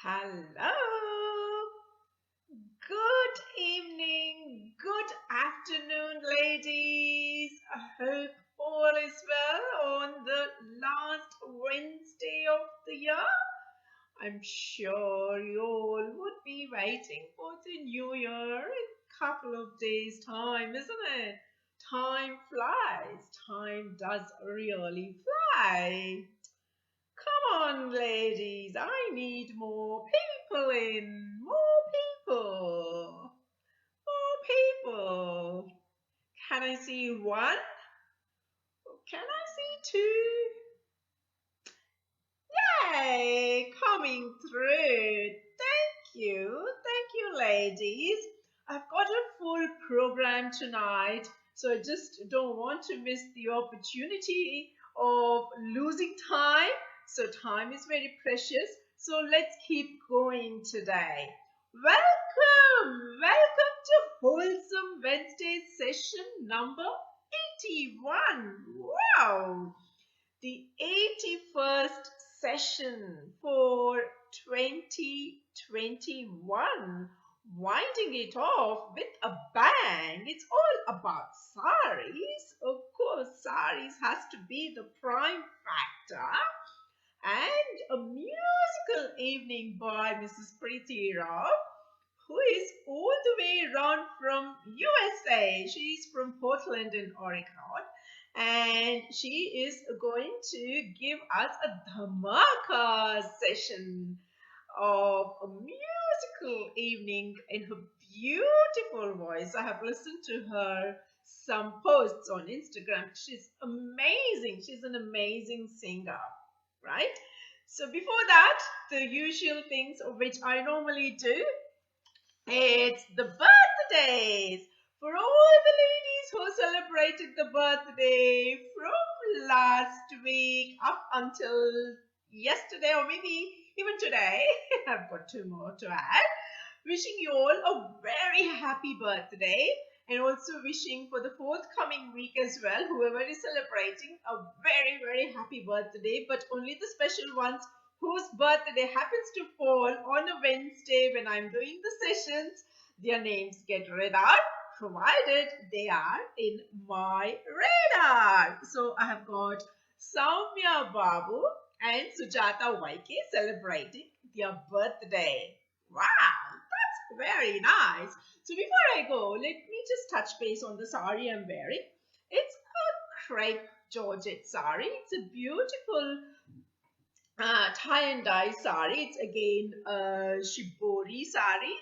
Hello. Good evening. Good afternoon, ladies. I hope all is well on the last Wednesday of the year. I'm sure you all would be waiting for the new year in a couple of days' time, isn't it? Time flies. Time does really fly. Come on, ladies. I need more people in. More people. More people. Can I see one? Can I see two? Yay! Coming through. Thank you. Thank you, ladies. I've got a full program tonight, so I just don't want to miss the opportunity of losing time. So, time is very precious. So, let's keep going today. Welcome! Welcome to Wholesome Wednesday session number 81. Wow! The 81st session for 2021. Winding it off with a bang. It's all about saris. Of course, saris has to be the prime factor. And a musical evening by Mrs. Preeti Rao, who is all the way around from USA. She's from Portland in Oregon, and she is going to give us a dhamaka session of a musical evening in her beautiful voice. I have listened to her some posts on Instagram. She's amazing. She's an amazing singer, right? So before that, the usual things of which I normally do, it's the birthdays for all the ladies who celebrated the birthday from last week up until yesterday or maybe even today. I've got two more to add. Wishing you all a very happy birthday and also wishing for the forthcoming week as well, whoever is celebrating, a very, very happy birthday, but only the special ones whose birthday happens to fall on a Wednesday when I'm doing the sessions, their names get read out, provided they are in my radar. So I have got Soumya Babu and Sujata Waike celebrating their birthday. Wow, that's very nice. So before I go, let me just touch base on the sari I'm wearing. It's a crepe Georgette sari. It's a beautiful tie and dye sari. It's again a shibori sari,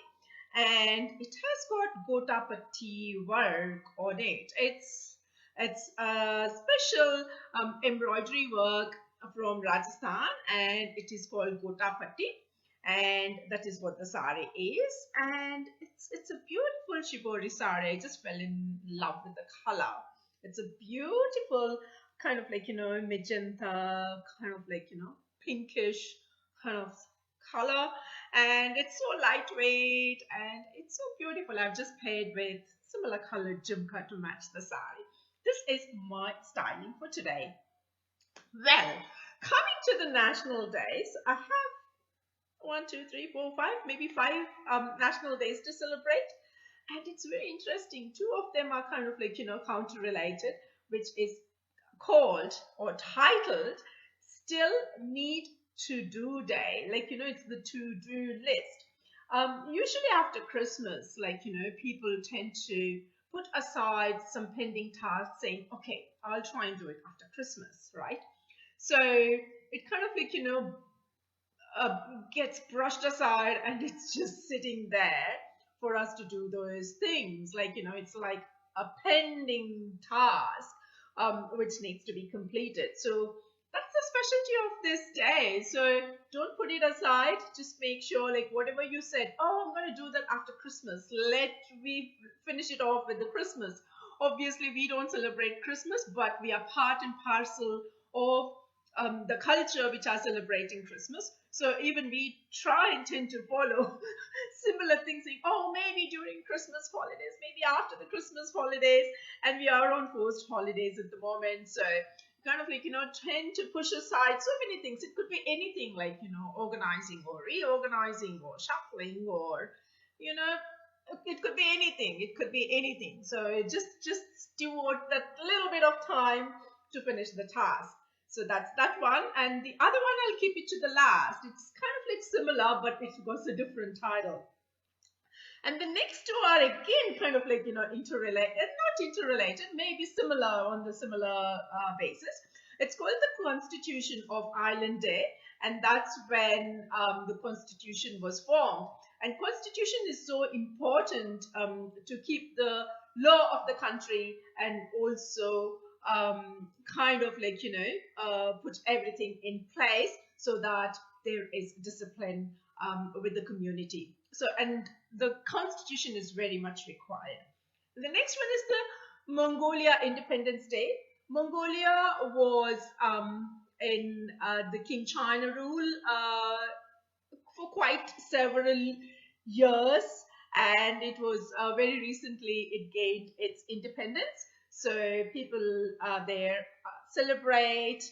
and it has got gotapati work on it. It's a special embroidery work from Rajasthan, and it is called gotapati, and that is what the sari is. And it's a beautiful shibori sari. I just fell in love with the color. It's a beautiful kind of like magenta, kind of like pinkish kind of color, and it's so lightweight and it's so beautiful. I've just paired with similar colored jhumka to match the sari. This is my styling for today. Well, coming to the national days, I have one, two, three, four, five, maybe five national days to celebrate, and it's very interesting. Two of them are kind of like counter related, which is called or titled Still Need to Do Day. Like, it's the to do list. Usually after Christmas, like, people tend to put aside some pending tasks saying, okay, I'll try and do it after Christmas, right? So it kind of like, uh, gets brushed aside and it's just sitting there for us to do those things. Like, it's like a pending task which needs to be completed. So that's the specialty of this day. So don't put it aside. Just make sure, like, whatever you said, oh, I'm going to do that after Christmas. Let we finish it off with the Christmas. Obviously, we don't celebrate Christmas, but we are part and parcel of the culture which are celebrating Christmas. So even we try and tend to follow similar things, saying, oh, maybe during Christmas holidays, maybe after the Christmas holidays, and we are on post holidays at the moment. So kind of like, tend to push aside so many things. It could be anything like, organizing or reorganizing or shuffling or, you know, it could be anything. It could be anything. So just devote that little bit of time to finish the task. So that's that one. And the other one, I'll keep it to the last. It's kind of like similar, but it was a different title. And the next two are again kind of like, interrelated, not interrelated, maybe similar on the similar basis. It's called the Constitution of Ireland Day, and that's when the Constitution was formed. And Constitution is so important to keep the law of the country and also kind of like, put everything in place so that there is discipline with the community. So, and the constitution is very much required. The next one is the Mongolia Independence Day. Mongolia was in the King China rule for quite several years, and it was very recently it gained its independence. So people there celebrate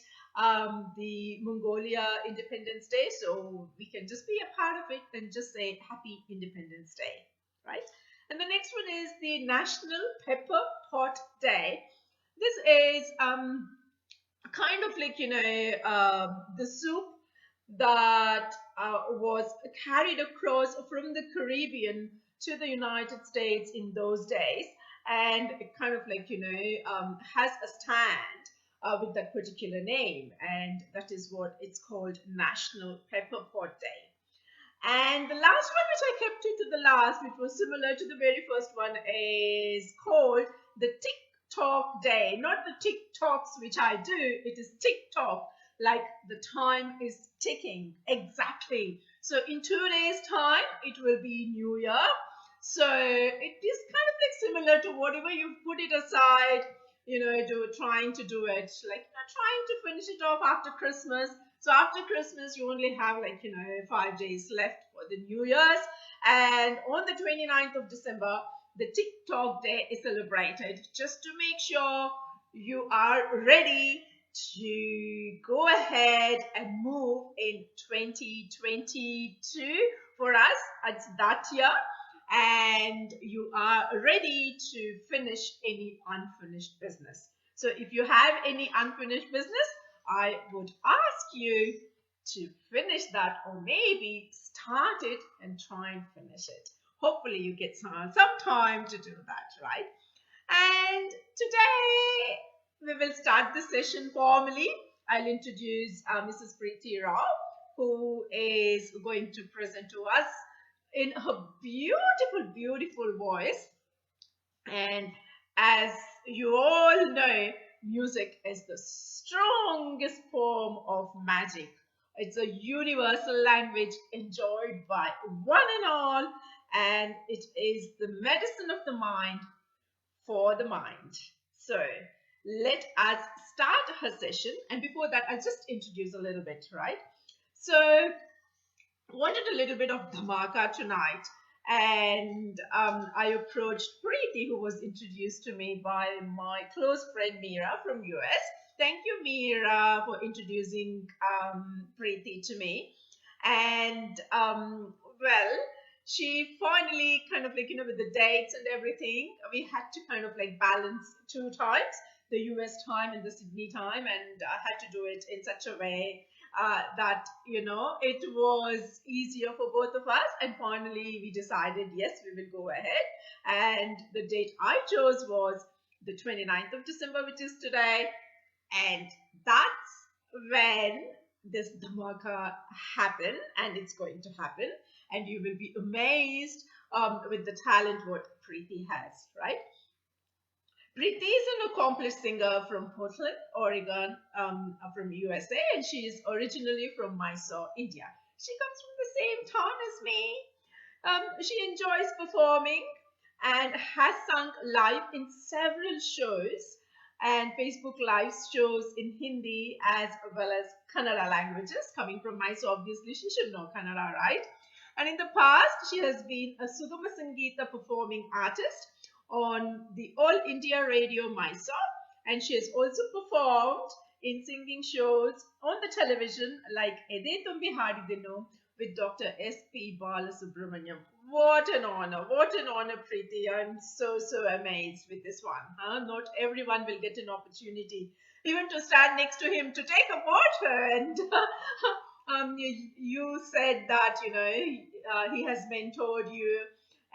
the Mongolia Independence Day. So we can just be a part of it and just say Happy Independence Day, right? And the next one is the National Pepper Pot Day. This is kind of like, the soup that was carried across from the Caribbean to the United States in those days. And it kind of like, has a stand with that particular name, and that is what it's called, National Pepper Pot Day. And the last one, which I kept it to the last, which was similar to the very first one, is called the TikTok Day. Not the TikToks which I do, it is TikTok, like the time is ticking, exactly. So in 2 days time, it will be New Year. So it is kind of like similar to whatever you put it aside, trying to do it, like trying to finish it off after Christmas. So after Christmas, you only have like, 5 days left for the New Year's. And on the 29th of December, the TikTok Day is celebrated just to make sure you are ready to go ahead and move in 2022. For us, it's that year. And you are ready to finish any unfinished business. So if you have any unfinished business, I would ask you to finish that, or maybe start it and try and finish it. Hopefully you get some time to do that, right? And today we will start the session formally. I'll introduce Mrs. Preeti Rao, who is going to present to us in her beautiful, beautiful voice. And as you all know, music is the strongest form of magic. It's a universal language enjoyed by one and all, and it is the medicine of the mind for the mind. So let us start her session. And before that, I'll just introduce a little bit, right? So wanted a little bit of dhamaka tonight, and I approached Preeti, who was introduced to me by my close friend Meera from US. Thank you, Meera, for introducing Preeti to me. And well, she finally kind of like, with the dates and everything, we had to kind of like balance 2 times, the US time and the Sydney time, and I had to do it in such a way that it was easier for both of us. And finally we decided, yes, we will go ahead, and the date I chose was the 29th of December, which is today. And that's when this dhamaka happened, and it's going to happen, and you will be amazed with the talent what Preeti has, right? Preeti is an accomplished singer from Portland, Oregon, from USA, and she is originally from Mysore, India. She comes from the same town as me. She enjoys performing and has sung live in several shows and Facebook live shows in Hindi as well as Kannada languages. Coming from Mysore, obviously she should know Kannada, right? And in the past, she has been a Sugama Sangeeta performing artist on the All India Radio Mysore, and she has also performed in singing shows on the television like Ede Tumbi Hadidinu with Dr. S.P. Balasubramaniam. What an honor, Preeti. I'm so amazed with this one. Huh? Not everyone will get an opportunity even to stand next to him to take a photo. And you said that, he has mentored you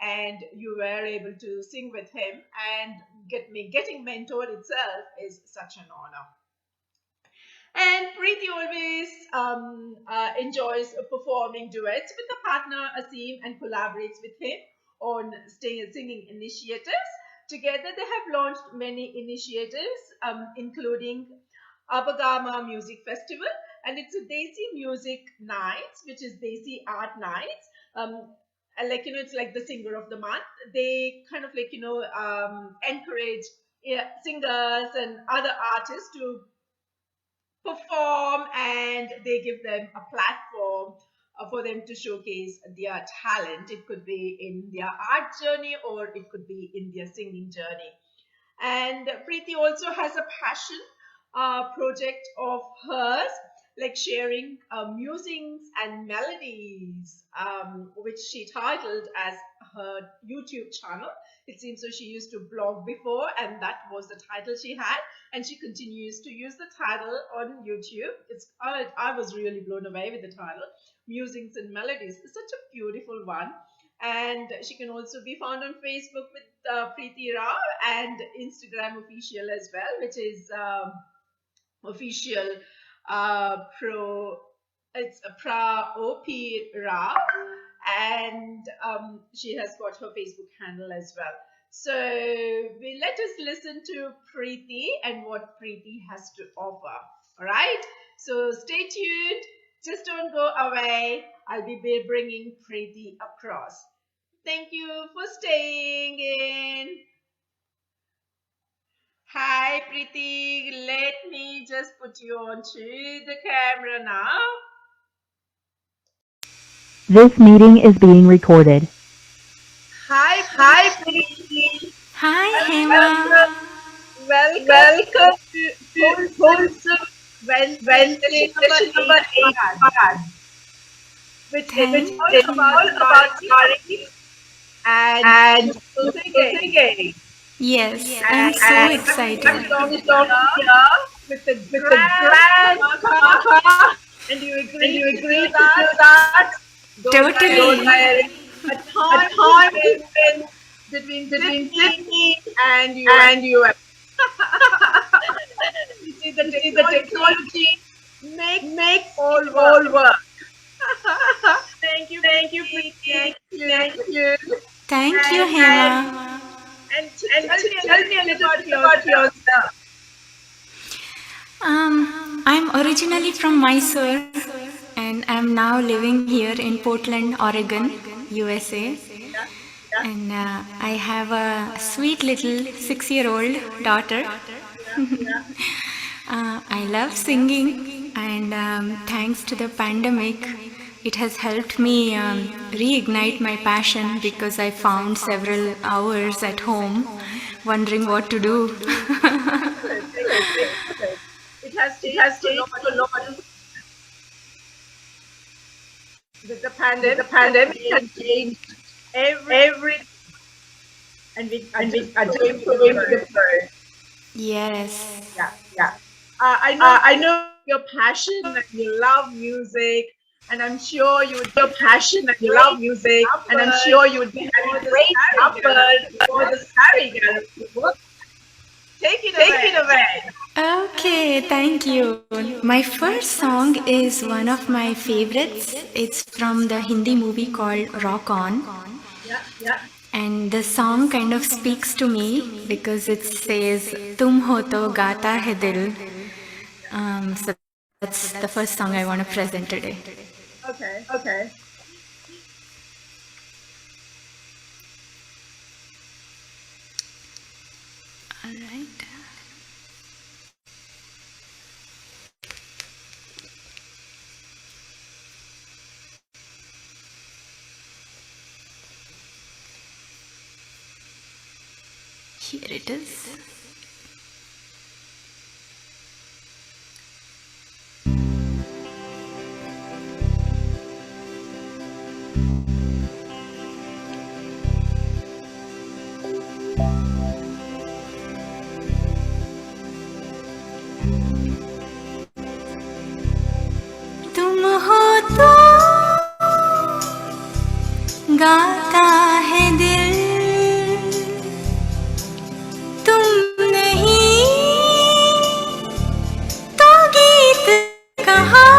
and you were able to sing with him, and getting mentored itself is such an honor. And Preeti always enjoys performing duets with a partner Asim and collaborates with him on singing initiatives. Together, they have launched many initiatives, including Abagama Music Festival, and it's a Desi Music Nights, which is Desi Art Nights. And like it's like the singer of the month. They kind of encourage, yeah, singers and other artists to perform, and they give them a platform for them to showcase their talent. It could be in their art journey or it could be in their singing journey. And Preeti also has a passion project of hers, like sharing musings and melodies, which she titled as her YouTube channel. It seems so she used to blog before, and that was the title she had, and she continues to use the title on YouTube. I was really blown away with the title, Musings and Melodies. It's such a beautiful one. And she can also be found on Facebook with Preeti Rao, and Instagram official as well, which is official pro. It's a pra op Ra, and she has got her Facebook handle as well. So let us listen to Preeti and what Preeti has to offer. All right. So stay tuned. Just don't go away. I'll be bringing Preeti across. Thank you for staying in. Hi, Preeti. Let me just put you onto the camera now. This meeting is being recorded. Hi, Preeti. Hi, Welcome, Hema. welcome to Wholesome Wednesday session number 8 part, which is Thank all about you. Sari and singing. Yes, I'm And so I'm excited. talking here with the grand Kaka, and you agreed to do that. Don't Totally. worry. A time difference between Sydney and US. You see, the technology makes all work. Thank you, Preeti. Thank you. Thank you, And Hema. tell me a little bit about yourself. I'm originally from Mysore and I'm now living here in Portland, Oregon, USA. Yeah, And I have a sweet little 6-year-old daughter. yeah. I love singing, and thanks to the pandemic, it has helped me reignite my passion because I found several hours at home wondering what to do. Good, good. It has changed a lot with the pandemic. The pandemic has changed every, and we are just going to the bird. Yes. Yeah. I know your passion and you love music, and I'm sure you would your passion and you love music, and I'm sure you would be having great numbers for the Sari Gallery. Take it away. Okay, thank you. My first song is one of my favorites. It's from the Hindi movie called Rock On. Yeah. And the song kind of speaks to me because it says, Tum ho to gata hai dil. So that's the first song I want to present today. Okay. All right. Here it is. तुम हो तो गाता है दिल, तुम नहीं तो गीत कहाँ।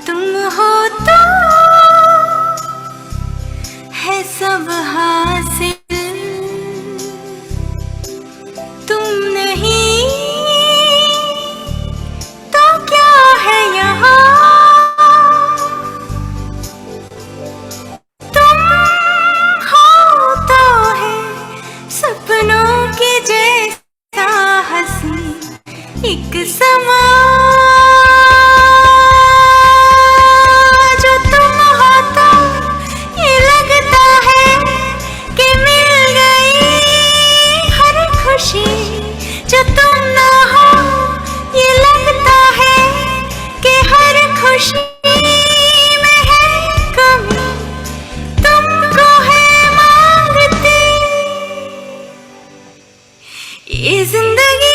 तुम हो तो है सब हासिल, तुम नहीं तो क्या है यहाँ। तुम हो तो है सपनों के जैसा हंसी एक समा। जो तुम हो तो ये लगता है कि मिल गई हर खुशी, जो तुम ना हो ये लगता है कि हर खुशी में है कमी, तुमको है मांगती ये जिंदगी।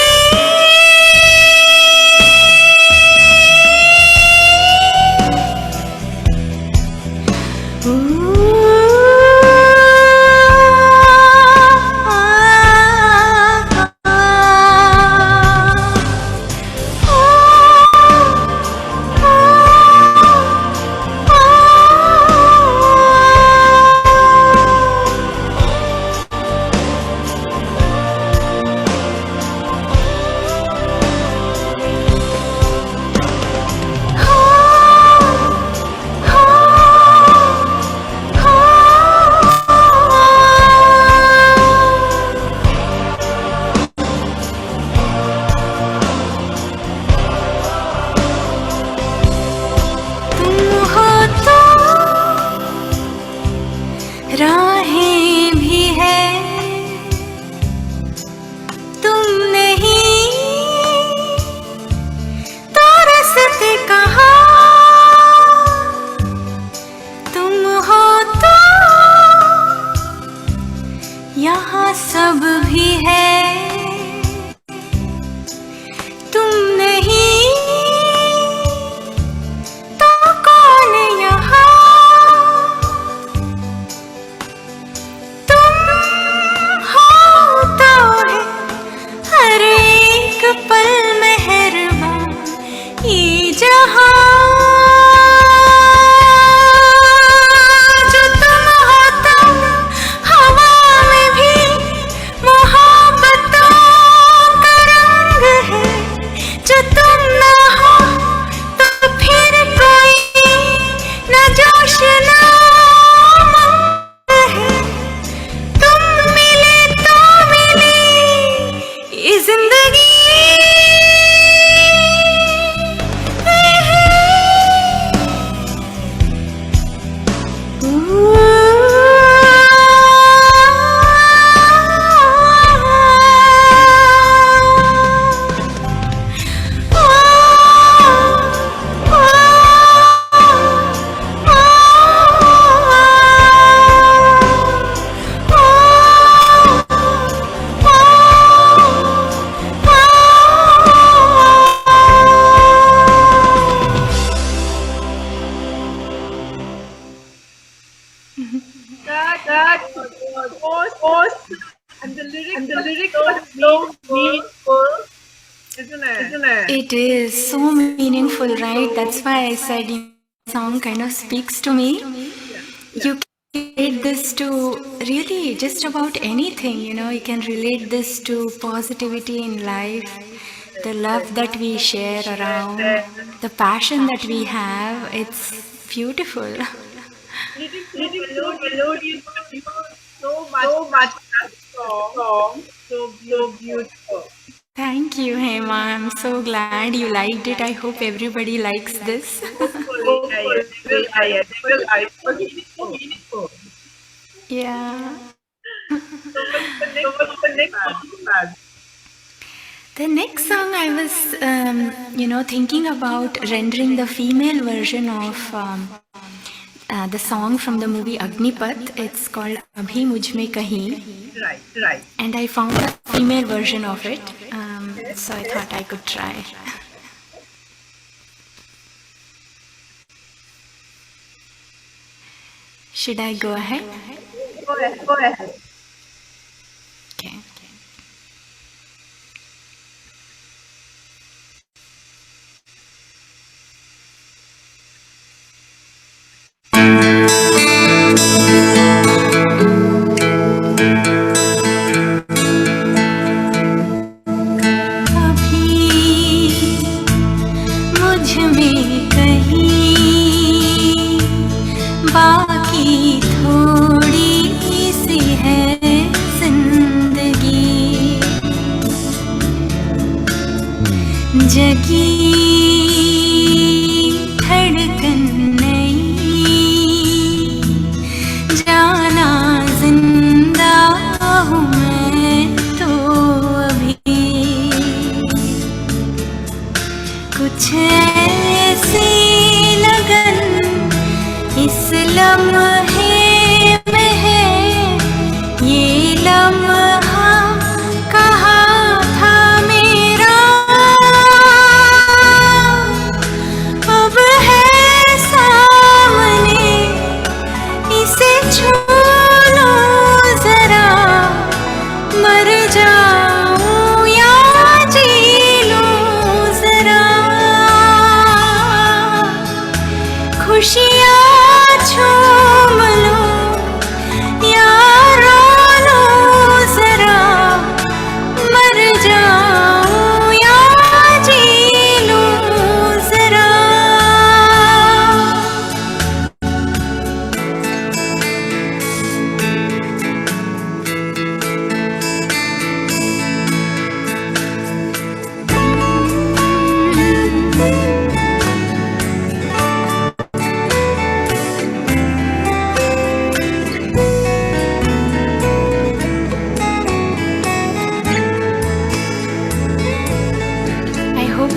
राहें भी है तुम नहीं तो रास्ते कहाँ। तुम हो तो यहाँ सब भी है, तुम नहीं तो कौन यहाँ। पल मेहरबान ये जहां, जो तुम हो तो हवा में भी मोहब्बतों का रंग है, जो तुम ना हो तो फिर कोई न जोश ना उमंग है। तुम मिले तो मिली ये जिंदगी। That was awesome. And the lyrics are so meaningful, isn't it? It is so meaningful, right? That's why I said the song kind of speaks to me. You can relate this to really just about anything, you know. You can relate this to positivity in life, the love that we share around, the passion that we have. It's beautiful. Melodious, so much song, so beautiful. Thank you, Hema. I'm so glad you liked it. I hope everybody likes this. Yeah. The next song I was, thinking about rendering the female version of the song from the movie Agnipath. It's called Abhi Mujh Mein Kahin. Right. And I found a female version of it. So I thought I could try. Should I go ahead? Go ahead. Okay. बाकी थोड़ी सी है जिंदगी, जगी धड़कन नई, जाना जिंदा हूँ मैं तो अभी, कुछ ऐसी लगन इस लम्हे में है, ये लम्हा कहाँ था मेरा, अब है सामने, इसे छू लो जरा, मर जाऊं या जी लूं जरा, खुशियाँ झूम लो या रो लो जरा, मर जाऊं या जी लूं जरा।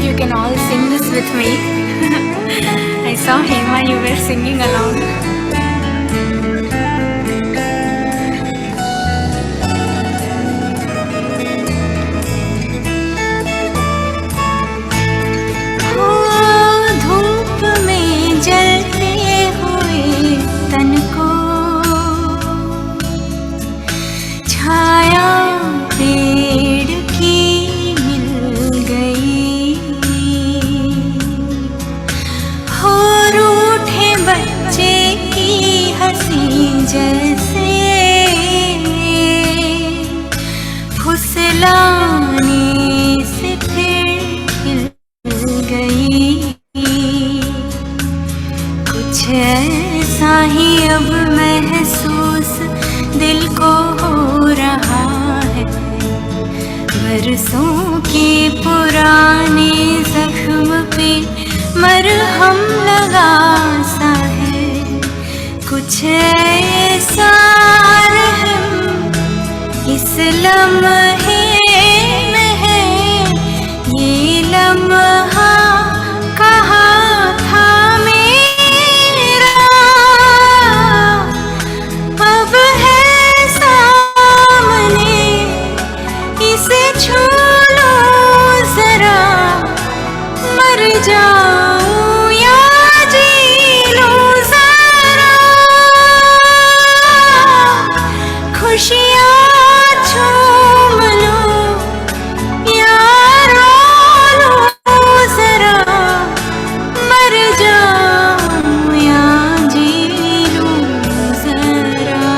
You can all sing this with me. I saw Hema, you were singing along. धूप में जलते हुए तन को छाया पेड़ की मिल गई, हो रूठे बच्चे की हंसी जैसे फुसलाने से फिर खिल गई, कुछ ऐसा ही अब महसूस दिल को हो रहा है, बरसों के पुराने जख्म पे मरहम लगा सा है, कुछ ऐसा रहम इस लम्हे में है, ये लम्हा कहाँ था मेरा, अब है सामने, इसे छू लो जरा, मर जाऊं या जी लूं जरा, खुशियाँ झूम लो या रो लो जरा, मर जाऊं या जी लूं जरा।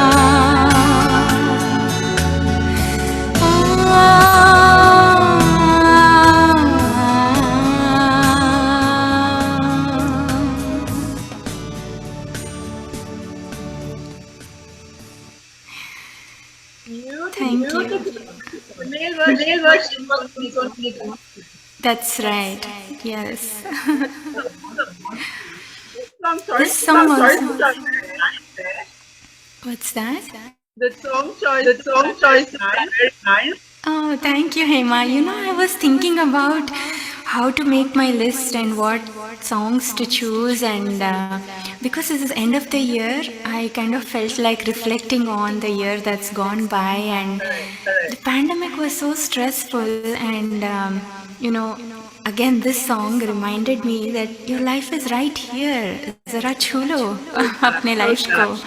Thank you. Male version was only good. That's right. Yes. This song also. choice. What's that? The song choice is very nice. Oh, thank you, Hema. You know, I was thinking about how to make my list and what songs to choose. And because this is end of the year, I kind of felt like reflecting on the year that's gone by. And the pandemic was so stressful. And, again, this song reminded me that your life is right here. Zara chulo apne life ko.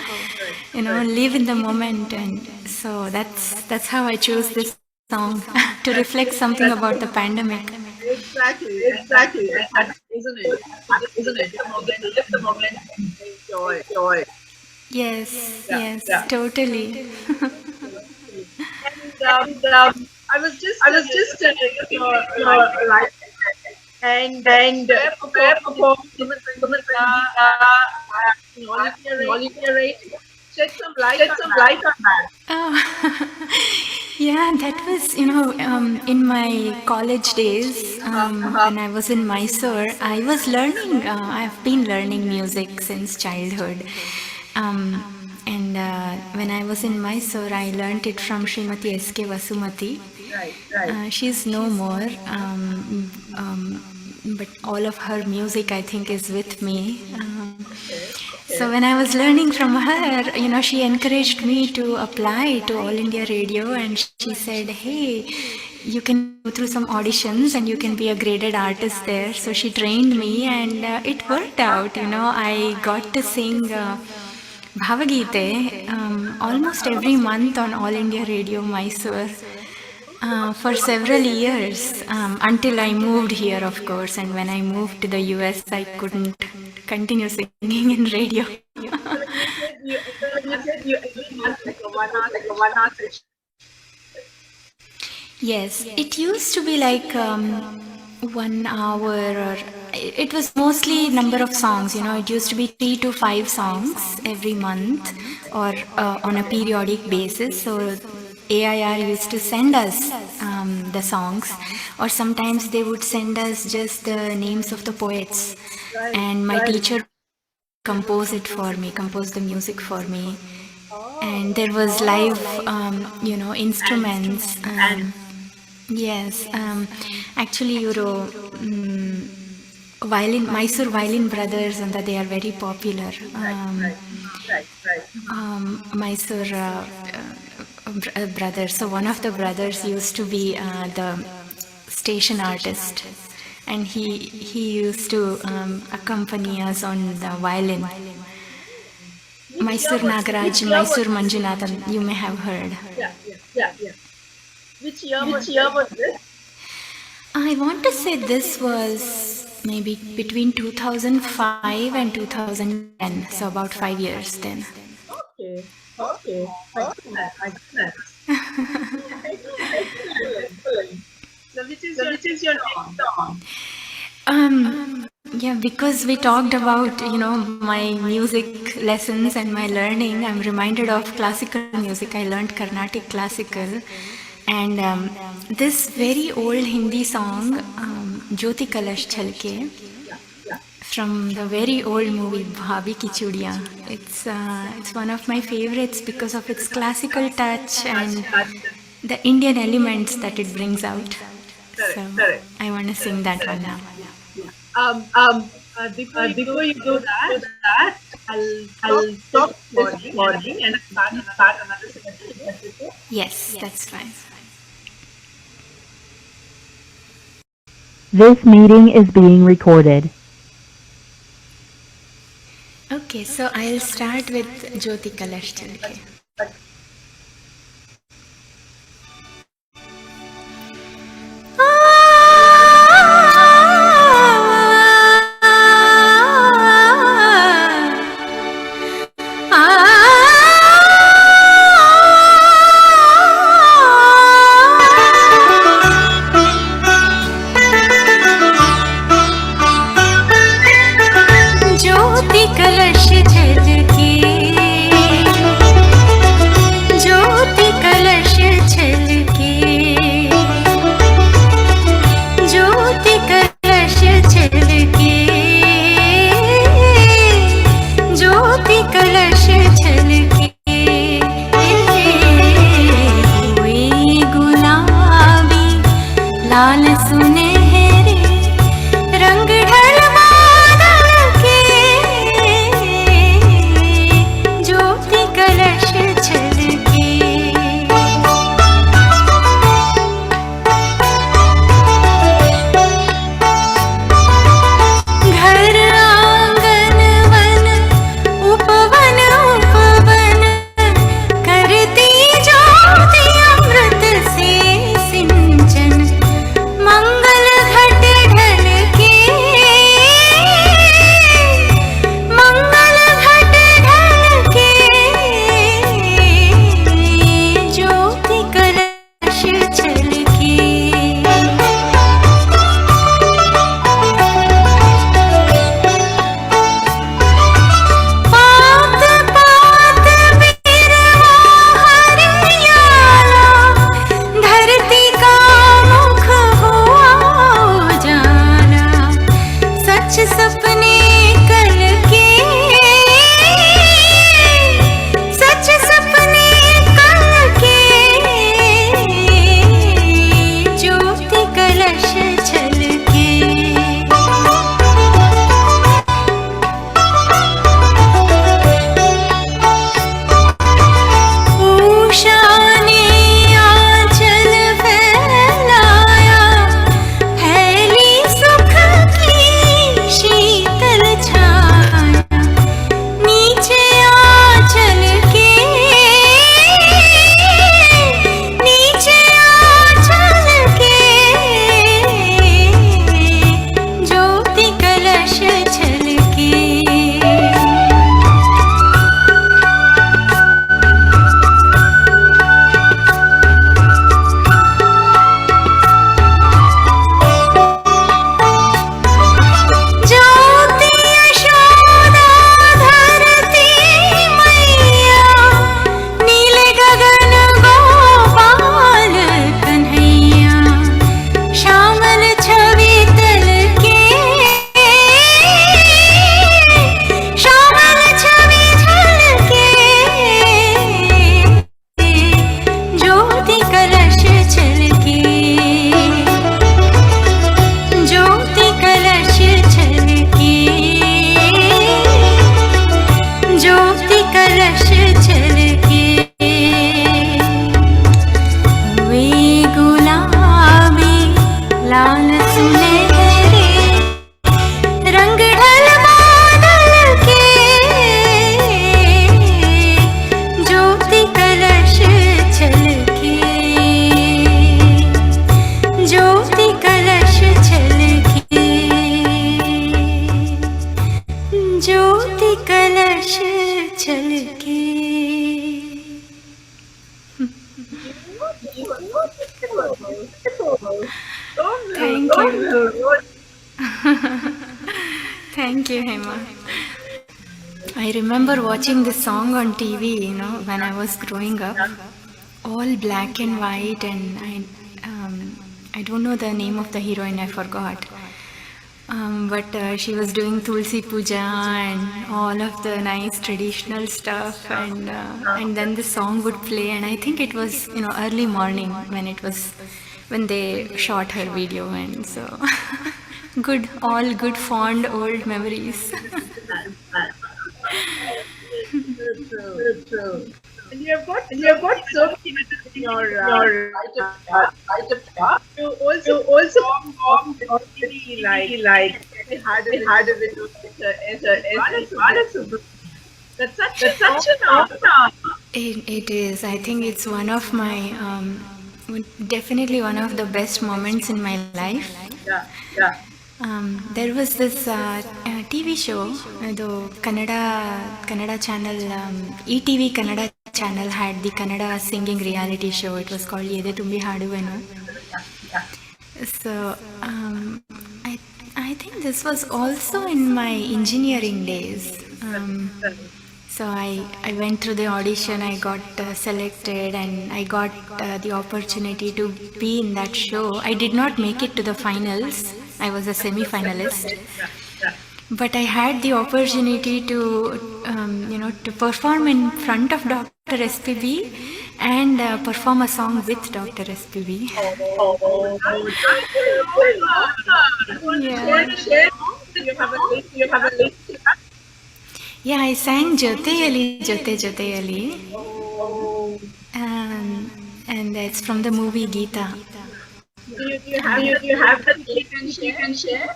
Live in the moment. And so that's how I chose this song to reflect something about the pandemic. Exactly. And isn't it? Live the moment, enjoy. Yes, totally. And I was just your life and where performed Suman Olivia Ray. Shed some light on that. Oh, yeah, that was, in my college days, when I was in Mysore, I was learning, I've been learning music since childhood. And when I was in Mysore, I learned it from Srimati S.K. Vasumati. Right. She's no more, but all of her music, I think, is with me. So when I was learning from her, she encouraged me to apply to All India Radio, and she said, hey, you can go through some auditions and you can be a graded artist there. So she trained me, and it worked out. I got to sing Bhavagite almost every month on All India Radio Mysore for several years, until I moved here, of course. And when I moved to the US, I couldn't continue singing in radio. You said you every month like a 1 hour session. Yes, it used to be like 1 hour, or it was mostly number of songs. It used to be 3 to 5 songs every month, or on a periodic basis. So AIR used to send us the songs, or sometimes they would send us just the names of the poets, and my teacher compose the music for me. And there was live, instruments. Yes, actually, Mysore Violin Brothers, and that they are very popular. Mysore brothers. So one of the brothers used to be the station artist, and he used to accompany us on the violin. Mysore Nagaraj, Mysore Manjunathan, you may have heard. Yeah. Which year was this? I want to say this was maybe between 2005 and 2010, so about 5 years then. Okay. My goodness. So which is your next song? Yeah, because we talked about, my music lessons and my learning, I'm reminded of classical music. I learned Carnatic classical. And this very old Hindi song, Jyoti Kalash Chalke, from the very old movie Bhabi Ki Chudiyan. It's one of my favorites because of its classical touch and the Indian elements that it brings out. So I want to sing that one now. Before you do that, I'll stop this recording and start another session. Yes, that's fine. This meeting is being recorded. Okay, so I'll start with Jyoti Kalash Chalke. लाल सुनहरे ज्योति कलश छलके. Thank you. Thank you, Hema. I remember watching this song on TV, when I was growing up. All black and white, and I don't know the name of the heroine, I forgot. But she was doing Tulsi Puja and all of the nice traditional stuff, and then the song would play, and I think it was early morning when they shot her video, and so all good fond old memories. True. And you have got so many images in your item shop. You also really like they had a video that's such an honor. It is. I think it's one of my definitely one of the best moments in my life. Yeah. There was this TV show, the Kannada channel, ETV Kannada channel had the Kannada singing reality show. It was called Yede Tumbi Haduvenu. So I think this was also in my engineering days. So I went through the audition, I got selected, and I got the opportunity to be in that show. I did not make it to the finals. I was a semi-finalist. But I had the opportunity to perform in front of Dr. SPB and perform a song with Dr. SPB. Yeah. You have a link. Yeah, I sang Joteyali, Joteyali. And it's from the movie Geeta. Do you have the link you can share?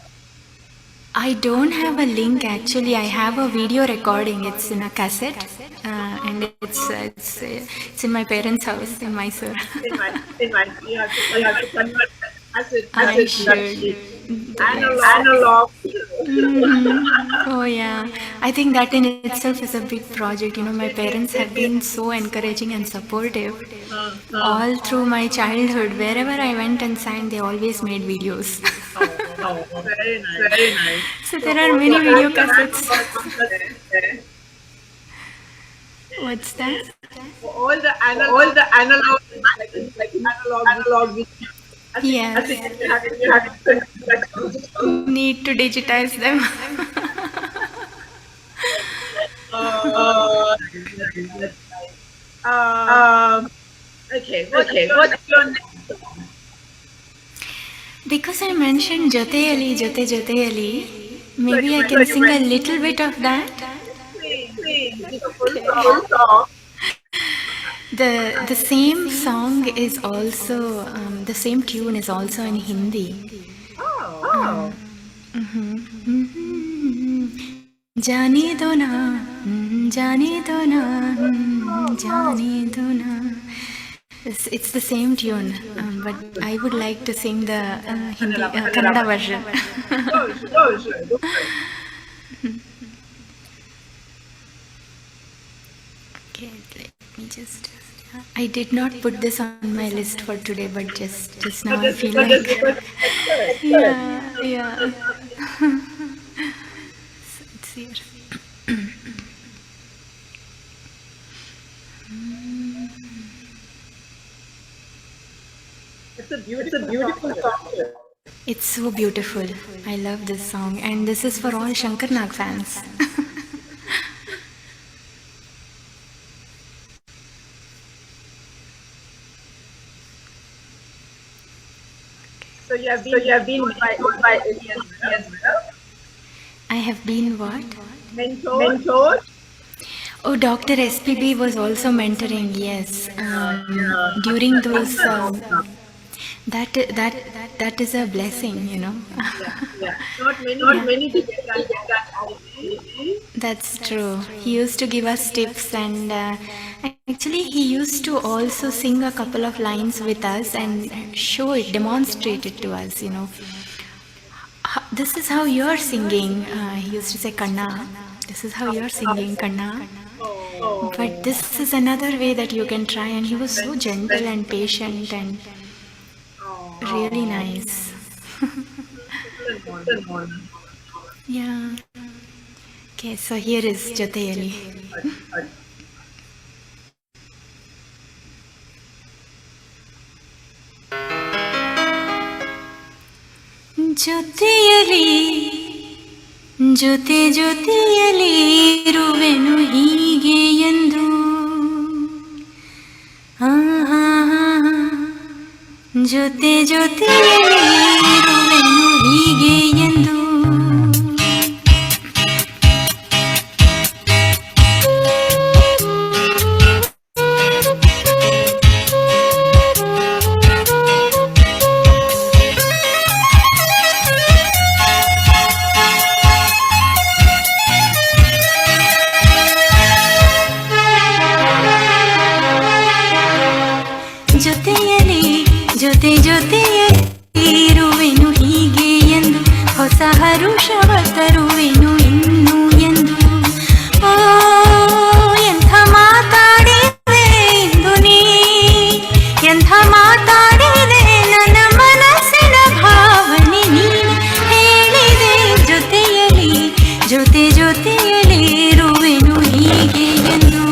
I don't have a link actually. I have a video recording. It's in a cassette, and it's in my parents' house in Mysore. You have to convert I should. Analog. Oh yeah, I think that in itself is a big project. My parents have been so encouraging and supportive all through my childhood. Wherever I went and sang, they always made videos. Very nice. So there are many video cassettes. What's that? All the analog, like analog videos. Yes. You have to Need to digitize them. Okay. What's your next song? Because I mentioned Joteyali, Joteyali, maybe I can sing a little bit of that. Please. Full song. The same song is also the same tune is also in Hindi. Oh. जाने दो ना, जाने दो ना, जाने दो ना. It's the same tune, but I would like to sing the Kannada version. Sure. Okay, let me just. I did not put this on my list for today, but just now I feel like. Yeah. So it's here. It's a beautiful song. It's so beautiful. I love this song, and this is for all Shankar Nag fans. So you have been by Eli as well. I have been what? Mentored. Oh, Dr. SPB was also mentoring. Yes, during those. That is a blessing, Yeah. Not many people can get that. That's true. He used to give us tips, and actually he used to also sing a couple of lines with us and demonstrate it to us. This is how you're singing. He used to say, Kanna, this is how you're singing, Kanna. Oh, But this is another way that you can try, and he was so gentle and patient and really nice. Yeah. Okay, so here is Joteyali. ಜೊತೆಯಲಿ ಜೊತೆಯಲಿ ಇರುವೆನು ಹೀಗೆ ಎಂದು ಜೊತೆಯಲಿ ಇರುವೆನು ಹೀಗೆ ಎಂದು ಜೊತೆಯಲಿ ಇರುವೆನು ಹೀಗೆ ಎಂದು ಹೊಸ ಹರುಷವ ತರುವೆನು ಇನ್ನು ಎಂದು ಓ ಎಂಥ ಮಾತಾಡಿದೆ ಇಂದು ನೀ ಎಂಥ ಮಾತಾಡಿದೆ ನನ್ನ ಮನಸ್ಸಿನ ಭಾವನೆ ನೀನು ಹೇಳಿದೆ ಜೊತೆಯಲಿ ಜೊತೆಯಲಿ ಇರುವೆನು ಹೀಗೆ ಎಂದು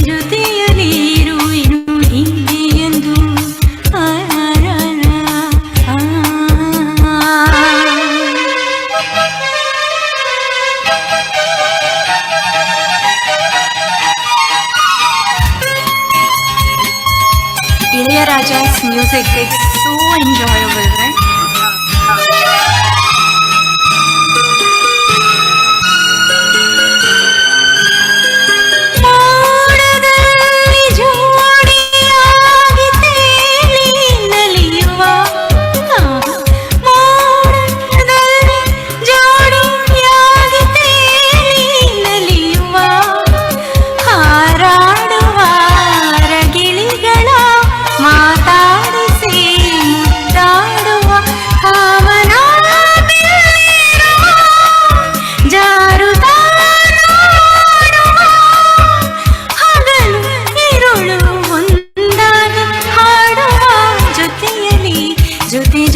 ಜೊತೆಯಲಿ ಇರುವೆನು ಹೀಗೆ ಎಂದು Ilayaraja's music is so enjoyable, right?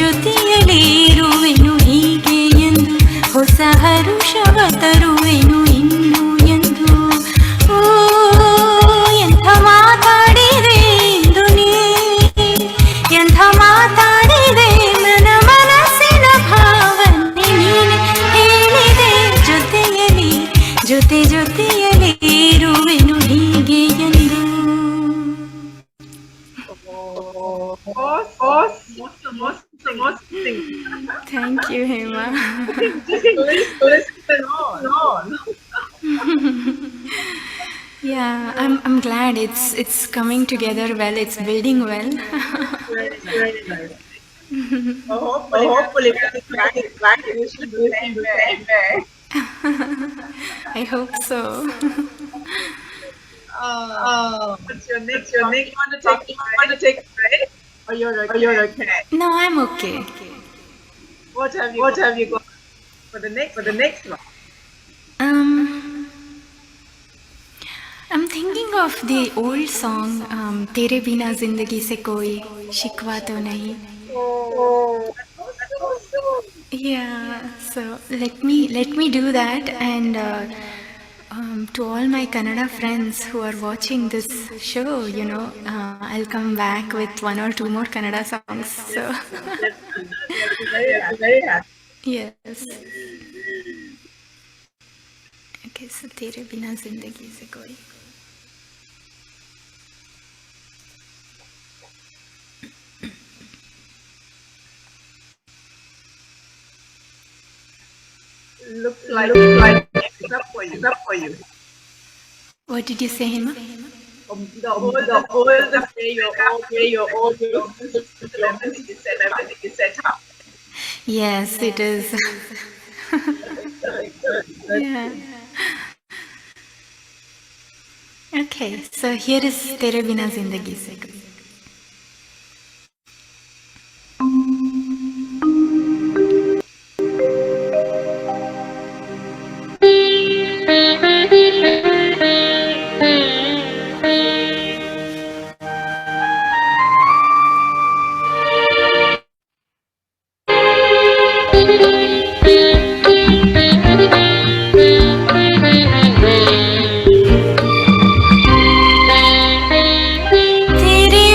ಜೊತೆಯಲಿ ಇರುವೆನು ಹೀಗೆ ಎಂದು ಹೊಸ ಹರುಷವ ತರುವೆನು ಇನ್ನು ಎಂದು ಓ ಎಂಥ ಮಾತಾಡಿದೆ ಇಂದು ನೀ ಎಂಥ ಮಾತಾಡಿದೆ ನನ್ನ ಮನಸ್ಸಿನ ಭಾವನೆ ನೀನೆ ಹೇಳಿದೆ ಜೊತೆಯಲಿ ಜೊತೆಯಲಿ ಇರುವೆನು ಹೀಗೆ ಎಂದು Thank you, Hema. Yeah, I'm glad it's coming together well. It's building well. very nice. Hopefully, we should do the same way. I hope so. What's your next? You want to take a break? Or you're okay? No, I'm okay. What have you got for the next one? thinking of the old song, Tere Bina Zindagi Se Koi Shikwa To Nahi. Oh, that's so Yeah, so let me do that, and to all my Kannada friends who are watching this show, I'll come back with one or two more Kannada songs. So they'll be very happy. yes. Okay, so Tere Bina Zindagi Se Koi. Looks like it's up for you. What did you say, Hema? The older your old everything is set up. Yes, it is. Yeah. Okay, so here is Tere Bina Zindagi Se Koi. तेरे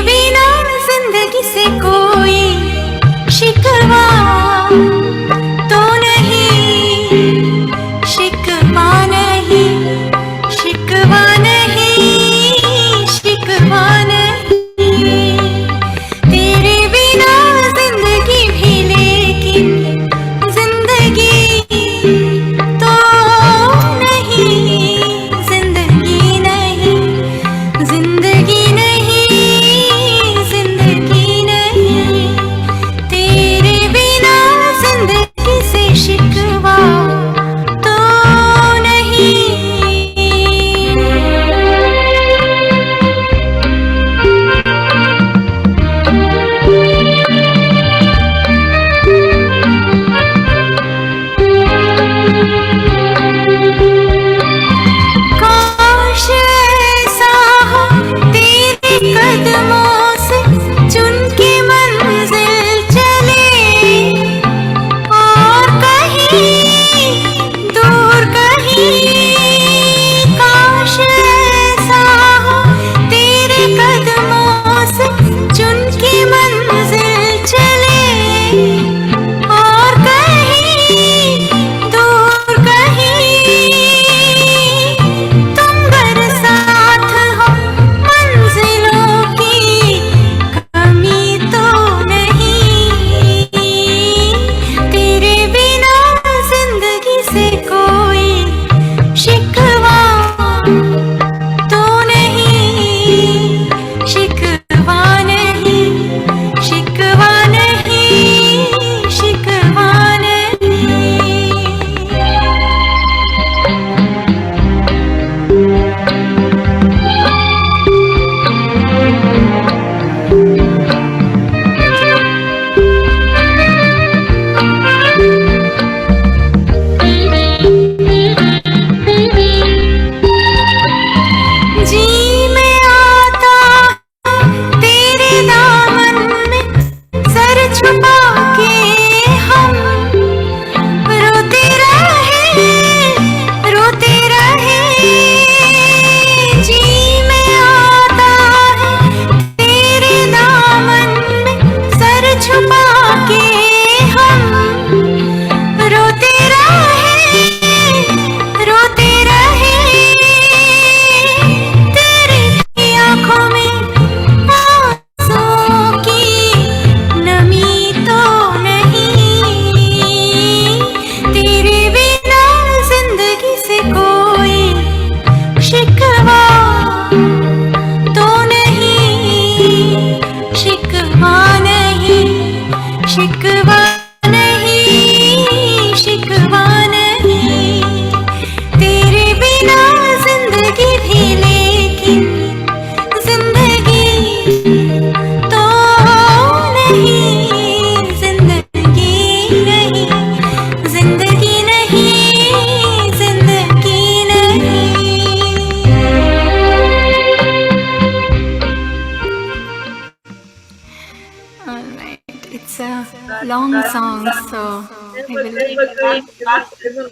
long song, so I will.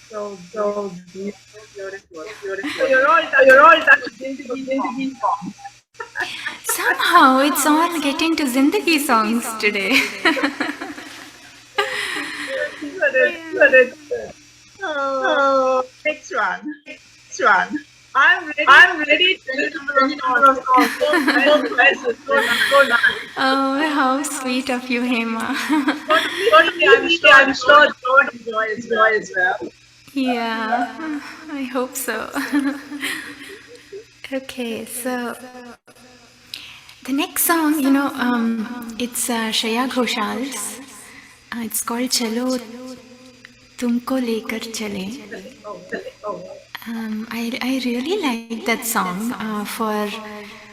So beautiful. You're all touched into these songs. Somehow it's all getting to Zindagi songs today. Oh, next one. I'm ready to listen to the song. So nice. Oh, how sweet of you, Hema. I'm sure God enjoys as well. Yeah, I hope so. Okay, so the next song, it's Shreya Ghoshal's. It's called Chalo Tumko Lekar Chale. I really like that song for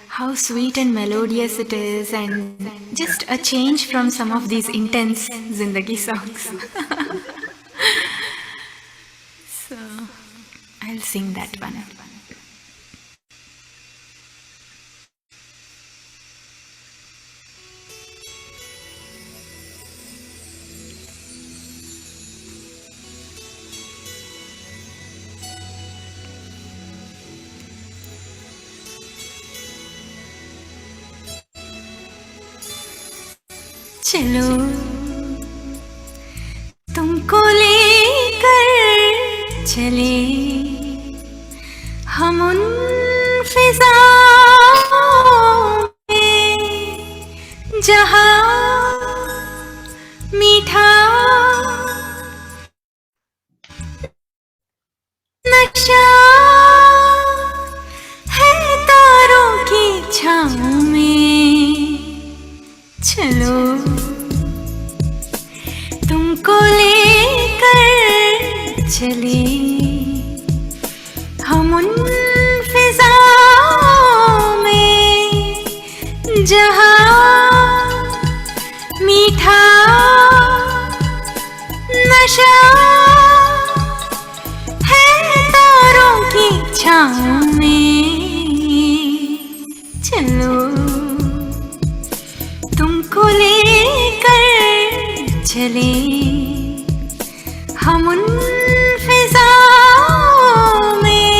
how sweet and melodious it is, and just a change from some of these intense Zindagi songs. So I'll sing that one. चलो तुमको लेकर चले हम उन फिजाओं में जहाँ मीठा नशा है तारों की छाँव में चलो तुमको लेकर चले हम उन फिजाओं में जहाँ मीठा नशा है तारों की छाँव में चलो तुमको लेकर चले हम उन फिजाओं में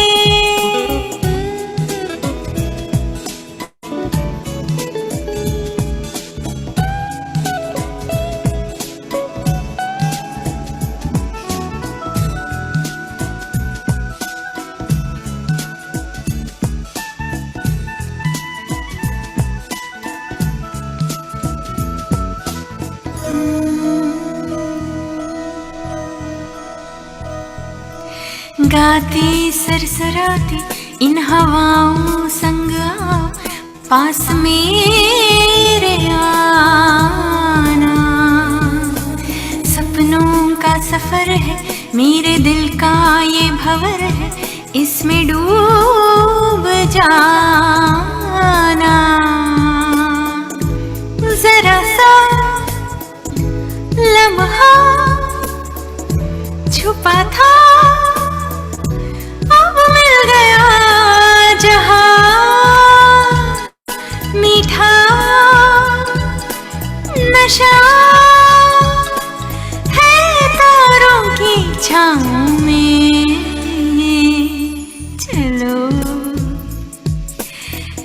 गाती सरसराती इन हवाओं संग आओ पास मेरे आना सपनों का सफर है मेरे दिल का ये भंवर है इसमें डूब जाना जरा सा लम्हा छुपा था गया जहाँ मीठा नशा है तारों की छाँव में चलो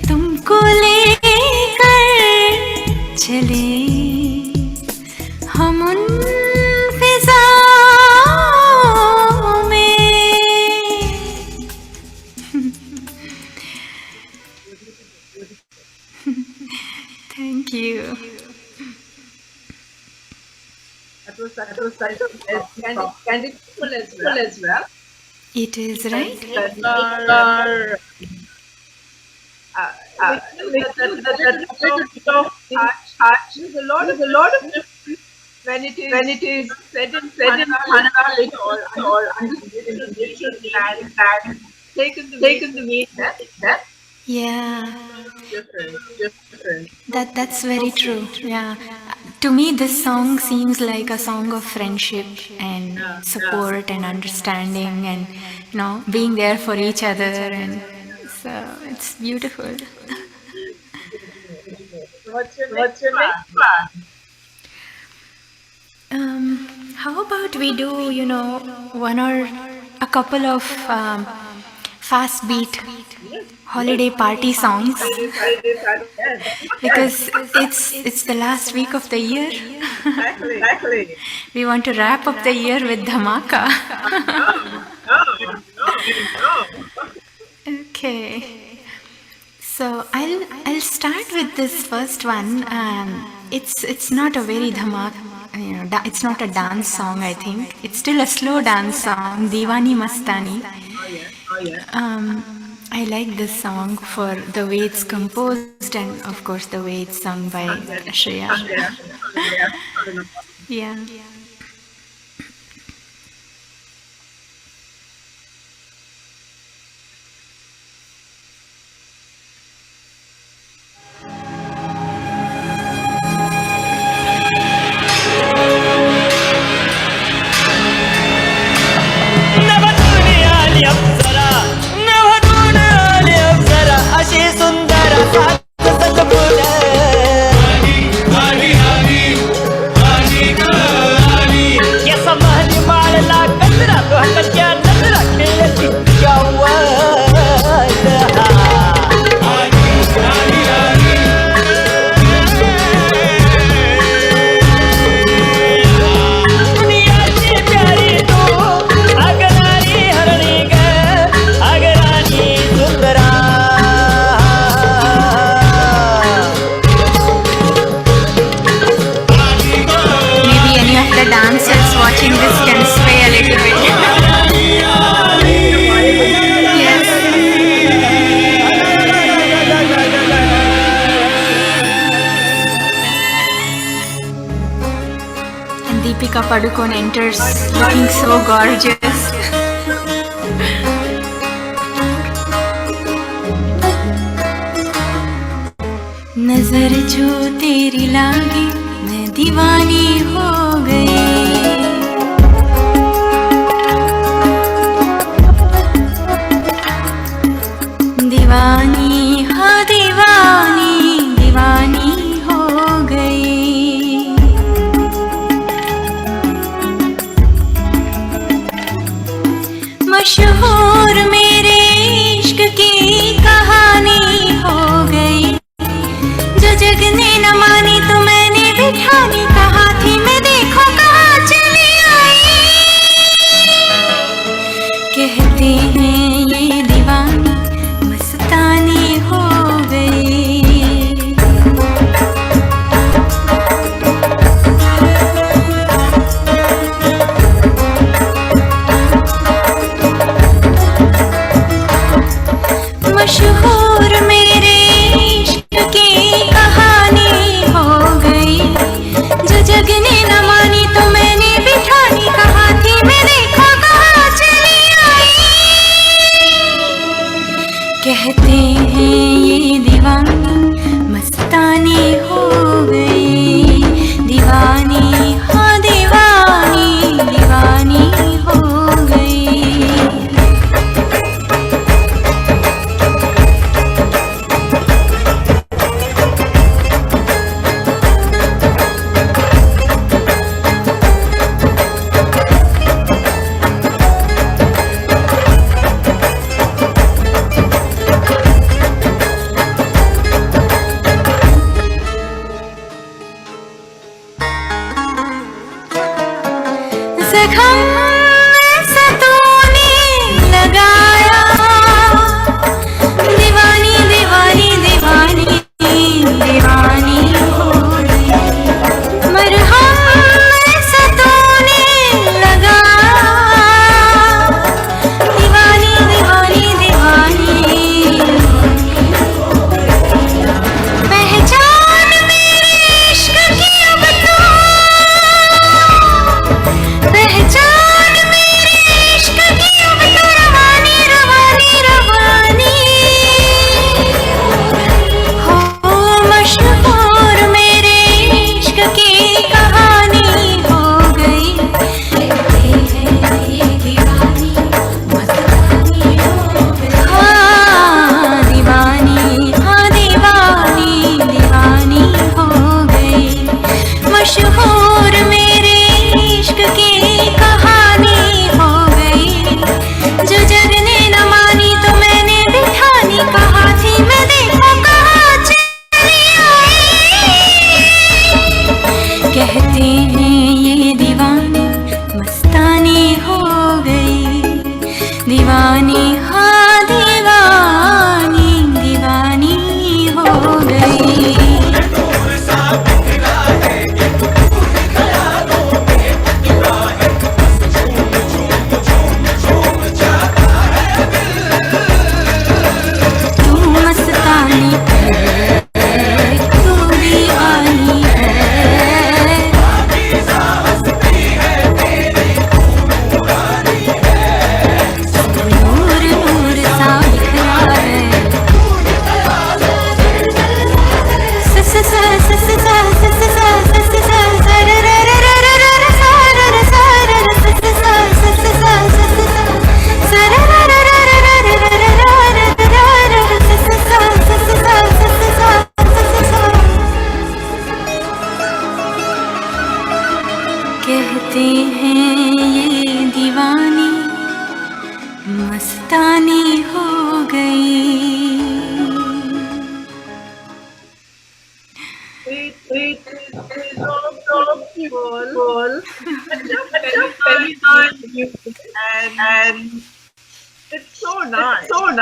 तुमको लेकर चले हम उन Thank you. That was beautiful as well. It is, right? There's a lot of difference when it is said in Kannada or and taken the meaning that Yeah. different. That's very true. Yeah. To me, this song seems like a song of friendship and support and understanding and being there for each other, and so it's beautiful. What's your next one? How about we do, one or a couple of fast beat Yes, yes. holiday party songs Friday, yes. because it's the last week of the year. Exactly. Exactly. We want to wrap up the year with dhamaka. No, no, no. Okay. So I'll start with this first one. It's not a very dhamak, it's not a dance song. I think it's still a slow dance song. Diwani Mastani. Oh, yes. Oh, yes. I like this song for the way it's composed and of course the way it's sung by Shreya. Yes. Yeah. नभतून आली अप्सरा नभतून आली अप्सरा अशी सुंदर सात सजबुल या समाधी माळला कचरा तो हक्काच्या नजरा खेळती दुनियाची प्यारी तू अगरारी हरणी ग अगरानी सुंदरा Maybe any of the dancers watching this can sway a little bit. Yes. And Deepika Padukone enters looking so gorgeous. नजर जो तेरी लागी मैं दीवानी हो गई दीवानी हाँ दीवानी दीवानी हो गई मशहूर मेरे इश्क की कहानी हो गई जो जग ने न मानी तो मैंने भी ठानी कहा थी मैं देखो कहाँ चली आई कहते हैं ये दीवानी मस्तानी हो गई मशहूर मेरे इश्क की कहानी हो गई जो जग ने न मानी तो मैंने भी ठानी कहा थी मैं देखो कहाँ चली आई कहते हैं ये दीवानी मस्तानी हो गई दीवानी हाँ दीवानी दीवानी हो गई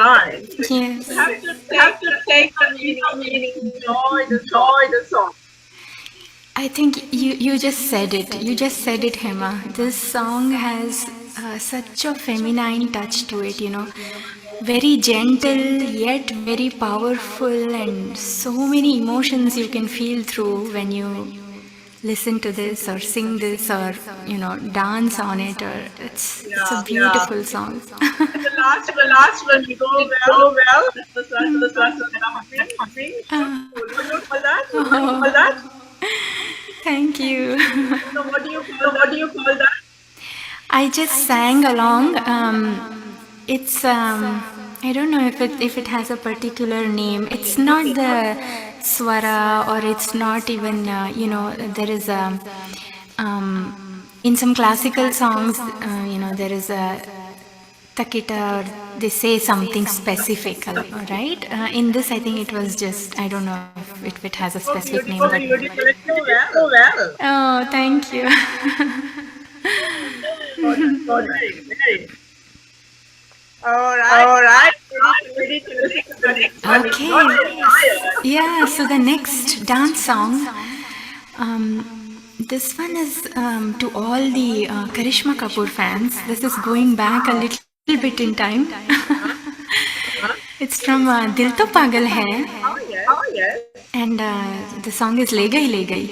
time. Yes. You have to take the meaning, enjoy the song. I think you just said it. You just said it, Hema. This song has such a feminine touch to it, you know. Very gentle, yet very powerful, and so many emotions you can feel through when you listen to this or sing this or, you know, dance on it. Or it's a beautiful song. The last one, you go well. The last one, humming. What do you call that? What do you call that? Thank you. So what do you call that? I just sang along. It's I don't know if it has a particular name. It's not the swara, or it's not even you know, there is a in some classical songs, you know, there is a takita, or they say something specific, right? In this, I think it was just, I don't know if it has a specific name. But You did it so well. oh, thank you. All right. Ready to listen to the next one. Okay. Not very tired. Yeah, so the next dance song, this one is to all the Karishma Kapoor fans. This is going back a little bit in time. It's from Dil To Pagal Hai, Oh yes. and the song is Le Gai Le Gai.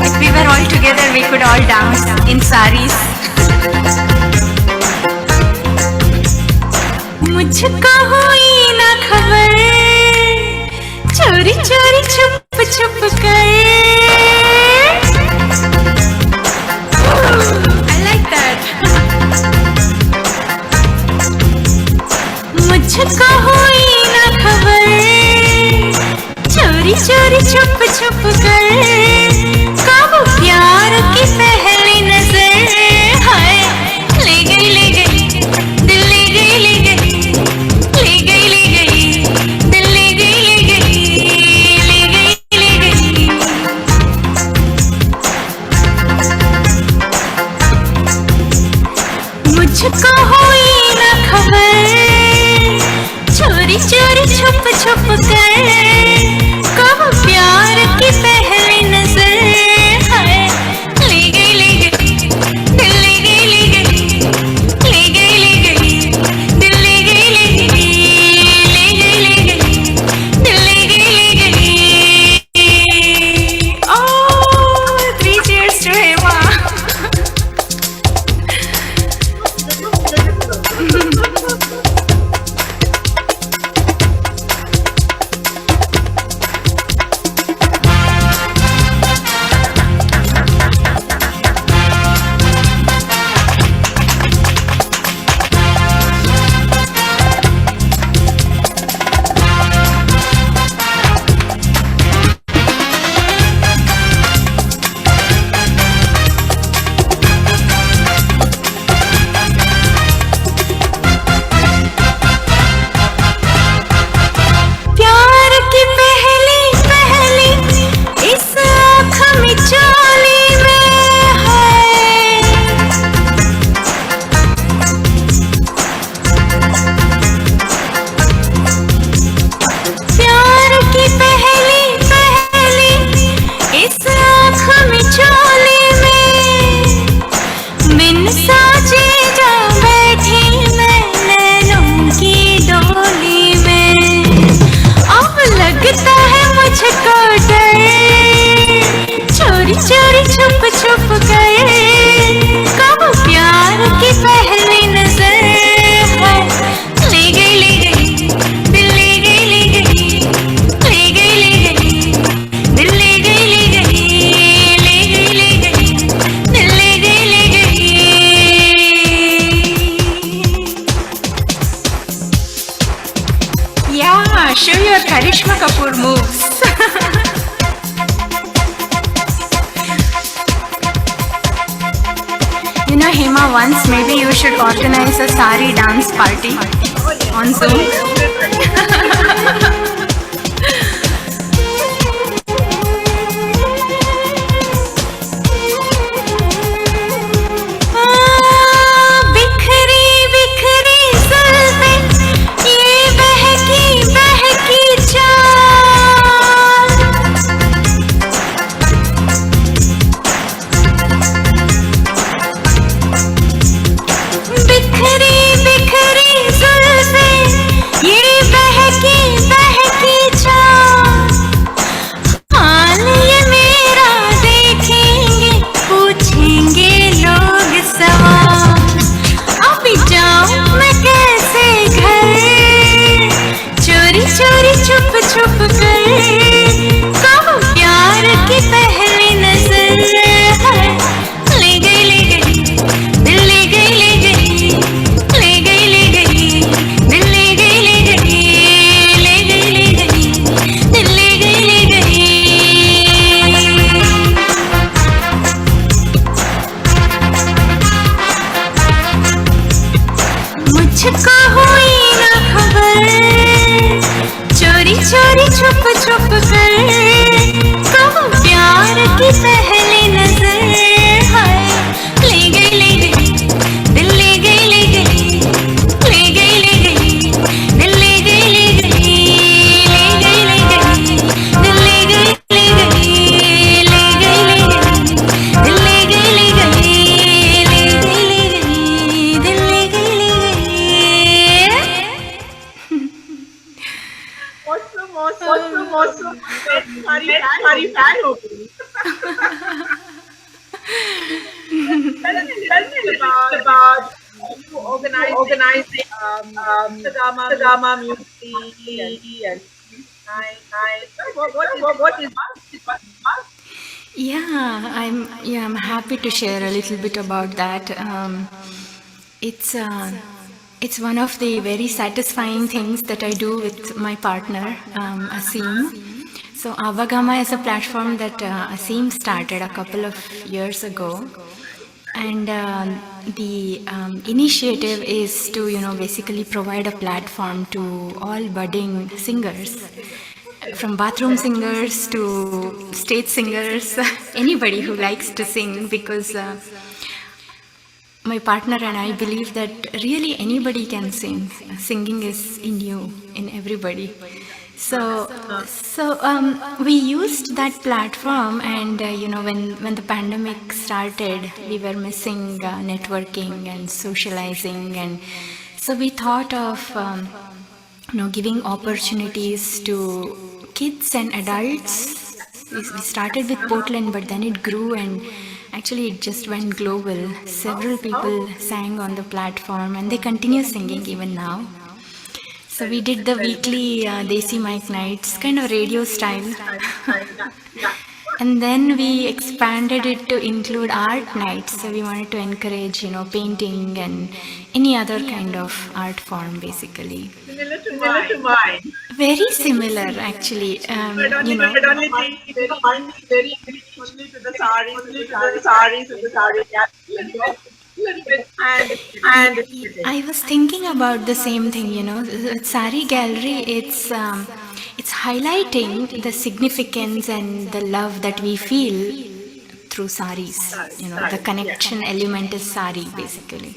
If we were all together, we could all dance in saris. मुझको हुई ना खबर, चोरी चोरी छुप छुप कर. I like that. मुझको हुई ना खबर, चोरी चोरी छुप छुप कर. कब प्यार की पहली नजर, हाय ले गई दिल ले गई दिल ले गई. मुझको हुई ना खबर, चोरी चोरी छुप छुप कर. कब प्यार की पहली नजर, हाय ले गई दिल ले गई दिल ले गई दिल ले गई. Oh, 3 cheers to Hema. show your Karishma Kapoor moves. You know, Hema, once maybe you should organize a sari dance party on Zoom. बिखरी बिखरी जुल्फें, ये बहकी बहकी चाल, बिखरी बिखरी जुल्फें, ये बहकी बहकी चाल, हाल ये मेरा देखेंगे, पूछेंगे लोग सवाल, अभी जाऊं मैं कैसे घर, चोरी चोरी छुप छुप कर, कहूँ प्यार की पहली नजर है, ले गई दिल, ले गई ले गई, ले गई ले गई, दिल ले गई ले गई, ले गई ले गई, दिल ले गई ले गई। मुझको हुई न खबर, चोरी चोरी छुप छुप कर, कहूँ प्यार की पहली नजर है, ले गई दिल, ले गई ले गई, ले गई ले गई, दिल ले गई ले गई, ले गई ले गई, दिल ले गई ले गई, ले गई ले गई, दिल ले गई ले गई, ले गई ले गई, दिल ले गई ले गई। awesome. हमारी fan हो गई। Tell me about you organizing Sagama Music and night. What is I'm happy to share a little bit about that. It's one of the very satisfying things that I do with my partner, Asim. So Avagama is a platform that Asim started a couple of years ago. And the initiative is to, basically provide a platform to all budding singers, from bathroom singers to stage singers, anybody who likes to sing, because my partner and I believe that really anybody can sing. Singing is in you, in everybody. So we used that platform, and when the pandemic started, we were missing networking and socializing, and so we thought of giving opportunities to kids and adults. We started with Portland, but then it grew, and actually it just went global. Several people sang on the platform, and they continue singing even now. So we did the weekly Desi Mic nights, kind of radio style. And then we expanded it to include art nights. So we wanted to encourage, painting and any other kind of art form, basically. Similar to mine. Very similar, actually. But only very only to the saris and the sari little bit and I was thinking about the same thing, Sari Gallery, it's highlighting the significance and the love that we feel through saris. The connection element is sari, basically.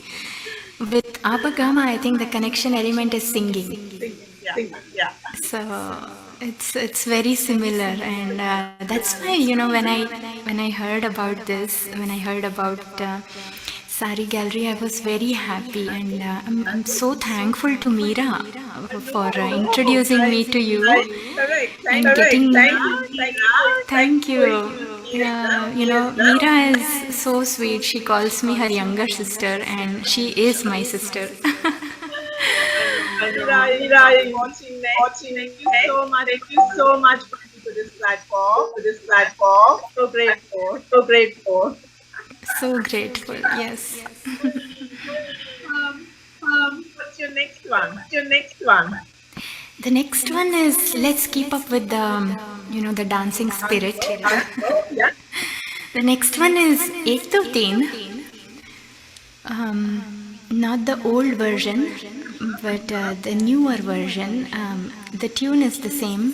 With Abagama, I think the connection element is singing. Yeah. So it's very similar, and that's why when I heard about this, when I heard about Sari Gallery, I was very happy, and I'm so thankful to Meera for introducing me to you and getting. Thank you. Yeah, Meera is so sweet. She calls me her younger sister, and she is my sister. Meera is watching. Thank you so much for this platform. So grateful. So grateful, yes. What's your next one? The next one is let's keep up with the dancing spirit. The next one is Ek Do Teen. Not the old version, but the newer version. The tune is the same.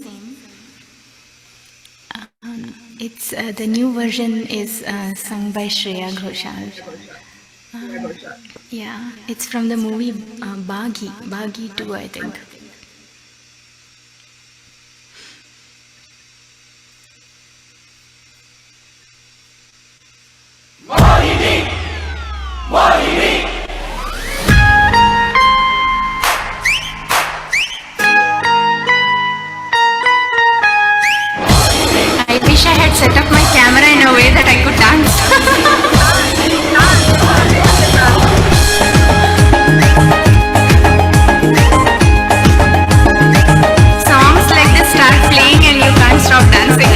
It's the new version is sung by Shreya Ghoshal. Yeah, it's from the movie Baghi 2, I think. I wish I had set up my camera in a way that I could dance. Songs like this start playing and you can't stop dancing.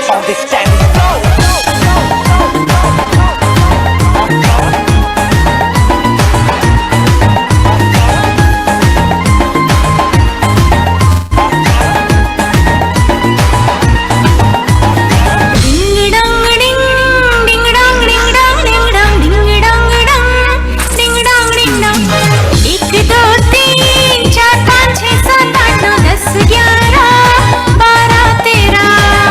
On this time flow. Ding dong ding, ding dong ding dong ding dong, ding dong dong, ding dong ding dong. 1 2 3 4 5 6 7 8 9 10 11 12 13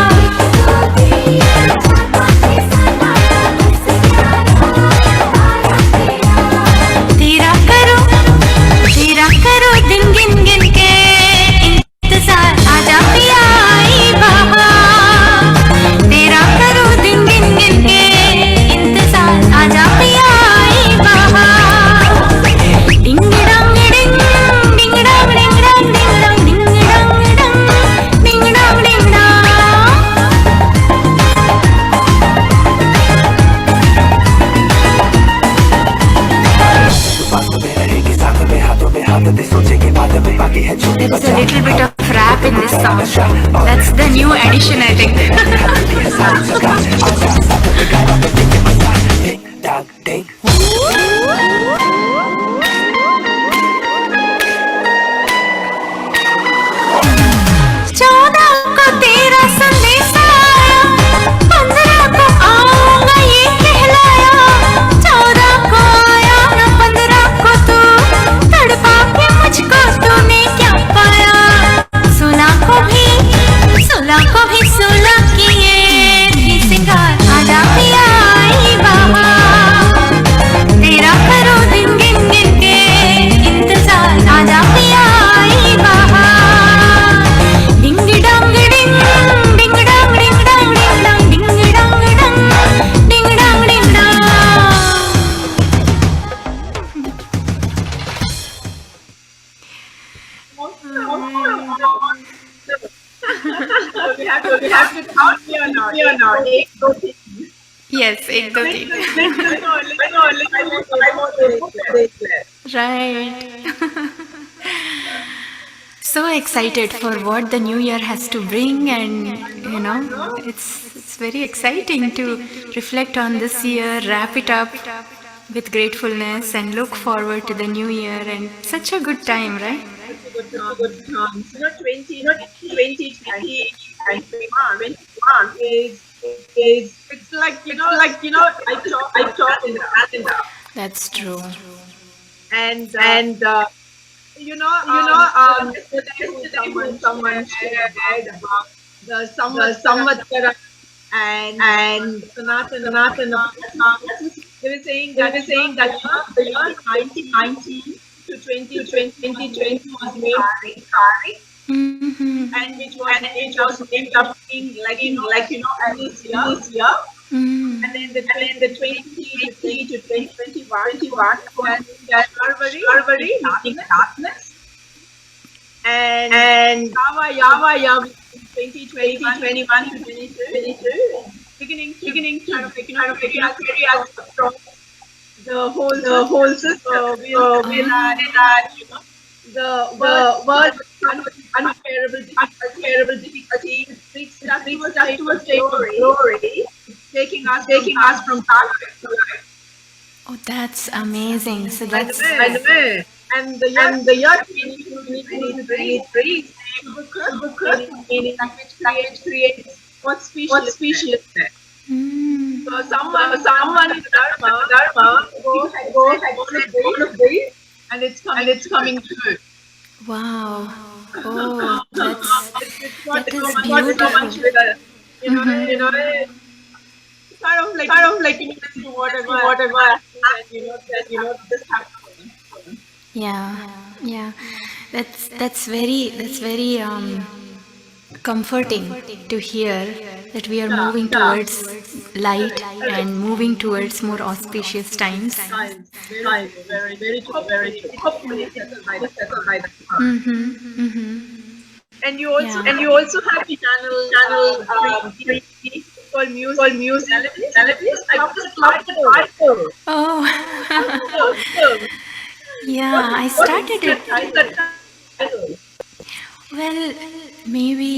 तेरा करो दिन गिन गिन के इंतजार आजा पिया आई बहार तेरा करो दिन गिन गिन के इंतजार आजा पिया आई बहार डिंग डंग डिंग डिंग डंग डिंग डंग डिंग डंग डिंग डंग डिंग डंग डिंग डंग There is a little bit of rap in this song. That's the new addition, I think. चौदह को तेरा संदेश आया 15 को आऊंगा ये कहलाया 14 को आया ना 15 को तू तड़पा के मुझको तूने क्या पाया 16 को भी 16 किए भी सिंगार आजा पिया आई बहार तेरा करो दिन गिन गिन के इंतजार आजा पिया आई बहार डिंग डंग डिंग डिंग डंग डिंग डंग डिंग डंग डिंग डंग डिंग डंग डिंग डंग We have to count here now. 1 2 3. Yes, ek do teen. Right. So excited for what the new year has to bring, and it's very exciting to reflect on this year, wrap it up with gratefulness, and look forward to the new year. And such a good time, right? Good times. 2020 and 21 is it's like I talk in the calendar. That's true. And yesterday someone shared about the Samvatsara and Sanatana. They were saying that the year 1919 to 2020 was made Kari, and which was named up in this year. And then the 2020 to 2021 was February, darkness, and Yava 2021 to 2022, beginning to kind of carry us from the whole system. We had the word unbearable difficulty, which stuck to a state of glory, taking us from darkness to light. Oh, that's amazing. So By the that's way, and the year 2023 is Shubhakra, which creates auspiciousness. mm, So someone in Dharma go ahead one of these, and it's coming true. wow. Oh, that It's is not so beautiful. much with a, Mm-hmm. it's kind of like whatever happens, just happens. Yeah, yeah. That's very comforting to hear that we are moving towards light and moving towards more auspicious times. Very true, very true. Hopefully settled by the time. Mm-hmm. Mm-hmm. And Yeah. you also have the channel three called music melodies. I just love the title. Oh, So, yeah. I what started it. is the title? Well, maybe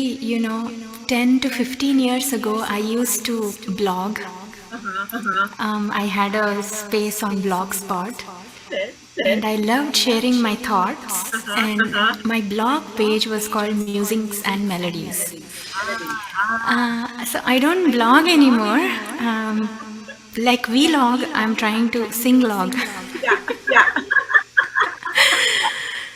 10 to 15 years ago, I used to blog. I had a space on Blogspot. And I loved sharing my thoughts, and my blog page was called Musings and Melodies. So I don't blog anymore. Like vlog, I'm trying to sing log. Yeah.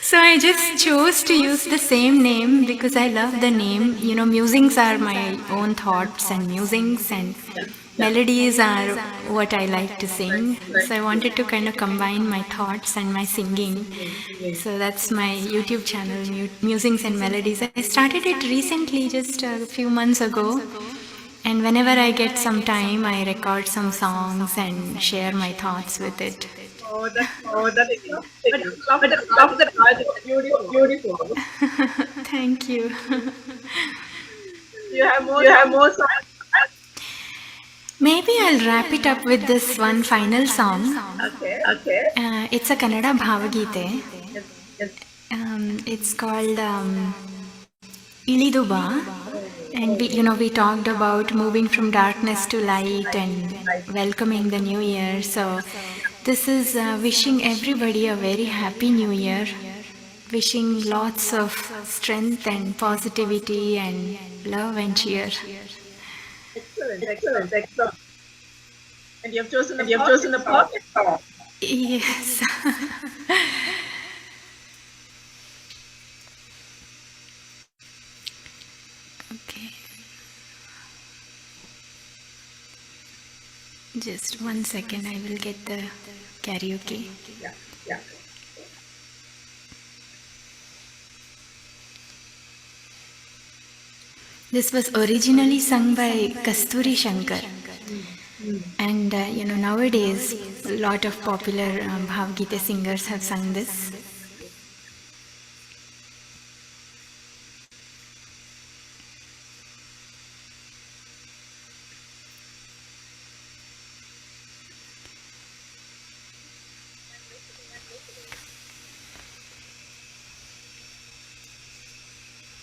So I just chose to use the same name because I love the name. Musings are my own thoughts, and musings and melodies are what I like to sing. So I wanted to kind of combine my thoughts and my singing. So that's my YouTube channel, Musings and Melodies. I started it recently, just a few months ago. And whenever I get some time, I record some songs and share my thoughts with it. That's love that title. Beautiful. Thank you. You have more songs. Maybe I'll wrap it up with this one final song. Okay. It's a Kannada Bhavagite. It's called Iliduba. And we talked about moving from darkness to light and welcoming the new year. So this is wishing everybody a very happy new year. Wishing lots of strength and positivity and love and cheer. Excellent. And you have chosen a perfect song. Yes. Okay. Just 1 second, I will get the karaoke. Yeah. This was originally sung by Kasturi Shankar. And nowadays a lot of popular Bhavagita singers have sung this.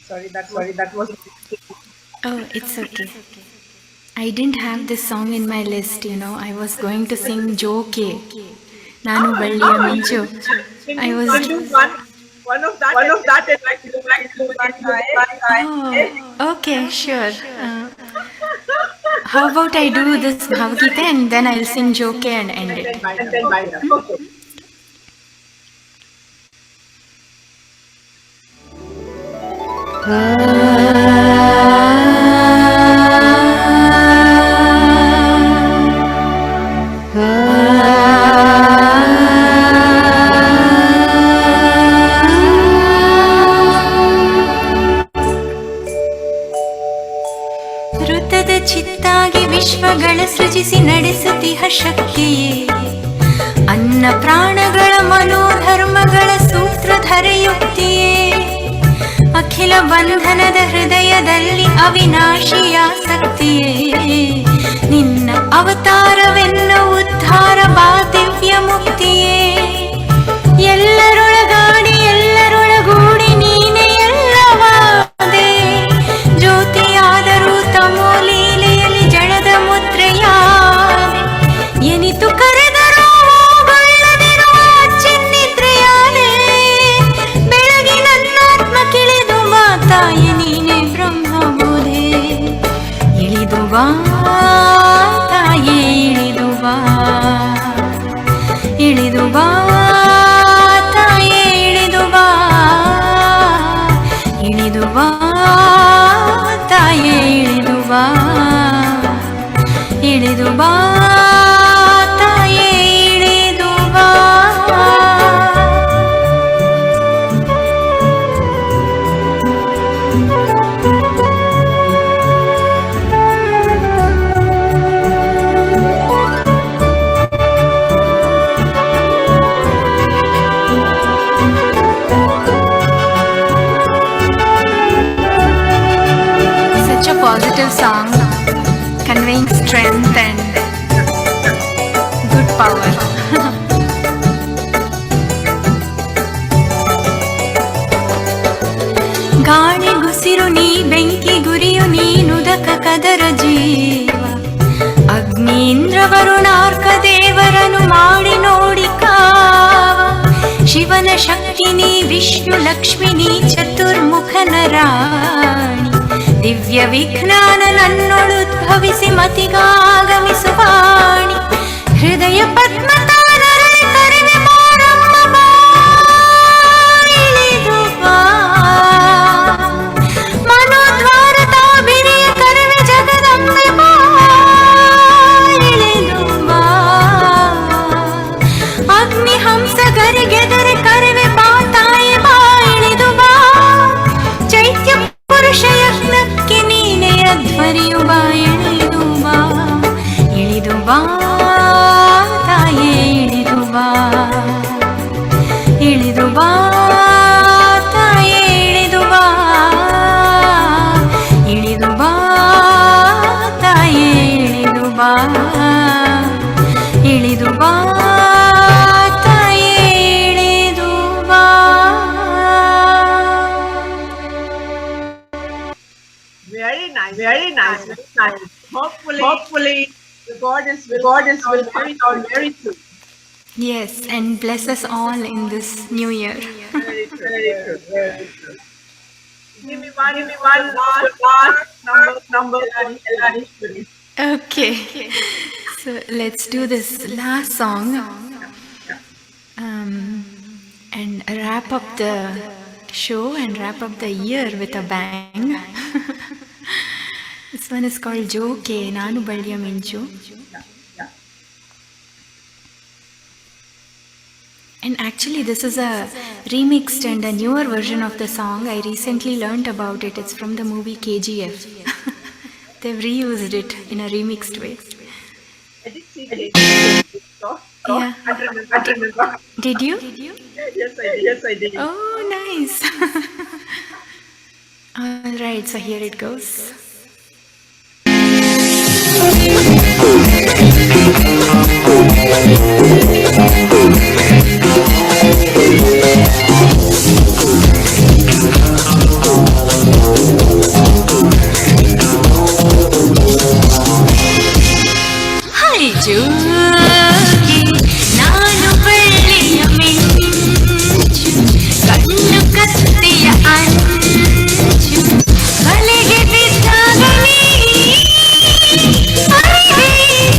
Sorry, that was. Oh, it's okay. I didn't have this song in my list, I was going to sing Joke. Nanu Balliya Minchu. I was. One of that is like Oh, okay, sure. How about I do this Bhavagita and then I'll sing Joke and end it. and then by them. Okay. ಋತದ ಚಿತ್ತಾಗಿ ವಿಶ್ವಗಳ ಸೃಜಿಸಿ ನಡೆಸುತ್ತಿಹ ಶಕ್ತಿಯೇ ಅನ್ನ ಪ್ರಾಣಗಳ ಮನೋಧರ್ಮಗಳ ಸೂತ್ರಧರೆಯುಕ್ತಿಯೇ ಅಖಿಲ ಬಂಧನದ ಹೃದಯದಲ್ಲಿ ಅವಿನಾಶಿಯಾಸಕ್ತಿಯೇ ನಿನ್ನ ಅವತಾರವೆನ್ನ ಉದ್ಧಾರ ಬಾ ದಿವ್ಯ ಮುಕ್ತಿಯೇ ಎಲ್ಲರೊಳಗಾಡಿ ಎಲ್ಲರೊಳಗೂಡಿ ನೀನೆ ಎಲ್ಲವಾದೆ ಜ್ಯೋತಿಯಾದರೂ ತಮೋ ಲೀಲೆಯಲ್ಲಿ ಜಡದ ಮುದ್ರೆಯಾದೆ ಎನಿತು ಕರೆದರೂ a positive song, conveying strength and good power. ಗಾಳಿ ಗುಸಿರು ನೀ ಬೆಂಕಿ ಗುರಿಯು ನೀನುದಕ ಕದರ ಜೀವ ಅಗ್ನೀಂದ್ರ ವರುಣಾರ್ಕ ದೇವರನು ಮಾಡಿ ನೋಡಿ ಕಾವ ಶಿವನ ಶಕ್ತಿ ನೀ ವಿಷ್ಣು ಲಕ್ಷ್ಮಿ ನೀ ಚತುರ್ಮುಖನ ರಾಣಿ ದಿವ್ಯ ವಿಜ್ಞಾನ ನನ್ನೊಳುದ್ಭವಿಸಿ ಮತಿಗಾಗಮಿಸುವಾಣಿ ಹೃದಯ ಪದ್ಮ ತಾರರಳಿ ಕರೆವೆ ಮಾರಮ್ಮ ಬಾ ಇಳಿದು ಬಾ ಮನೋದ್ವಾರ ತಾಬಿರಿಯ ಕರೆವೆ ಜಗದಂಬೆ ಬಾ ಇಳಿದು ಬಾ ಅಗ್ನಿ ಹಂಸ ಗರಿಗೆದರೆ ಕರೆವೆ ಬಾ ತಾಯಿ ಬಾ ಇಳಿದು ಬಾ ಚೈತ್ಯ ಪುರುಷ ಯಜ್ಞಕ್ಕೆ ನೀನೆ ಅಧ್ವರಿಯು ಬಾ ಇಳಿದು ಬಾ ಇಳಿದು ಬಾ ತಾಯೇ ಇಳಿದು ಬಾ ಇಳಿದು ಬಾ ತಾಯೇ ಇಳಿದು ಬಾ ಇಳಿದು ಬಾ ತಾಯೇ ಇಳಿದು ಬಾ ಇಳಿದು ಬಾ ತಾಯೇ ಇಳಿದು ಬಾ. Very nice, very nice, very nice. Hopefully, the goddess will come down very soon. Yes, and bless us all in this new year. Very true, very true, very true. Give me one last number, Elani. Okay, so let's do this last song and wrap up the show and wrap up the year with a bang. This one is called Joke Nanu Balya Minchu. And actually this is a remixed and a newer version of the song. I recently learnt about it. It's from the movie KGF. They've reused it in a remixed way. I did see it. Yeah. I remember. Did you? Yes, I did. Oh, nice. All right, so here it goes. Hi, Jogi, ನಾನು ಬಳ್ಳಿಯ ಮಿಂಚು, ಕಣ್ಣು ಕತ್ತಿಯ ಅಂಚು, ಬಲೆಗೆ ಬಿದ್ದಾಗ ನೀ ಅರಿವೆ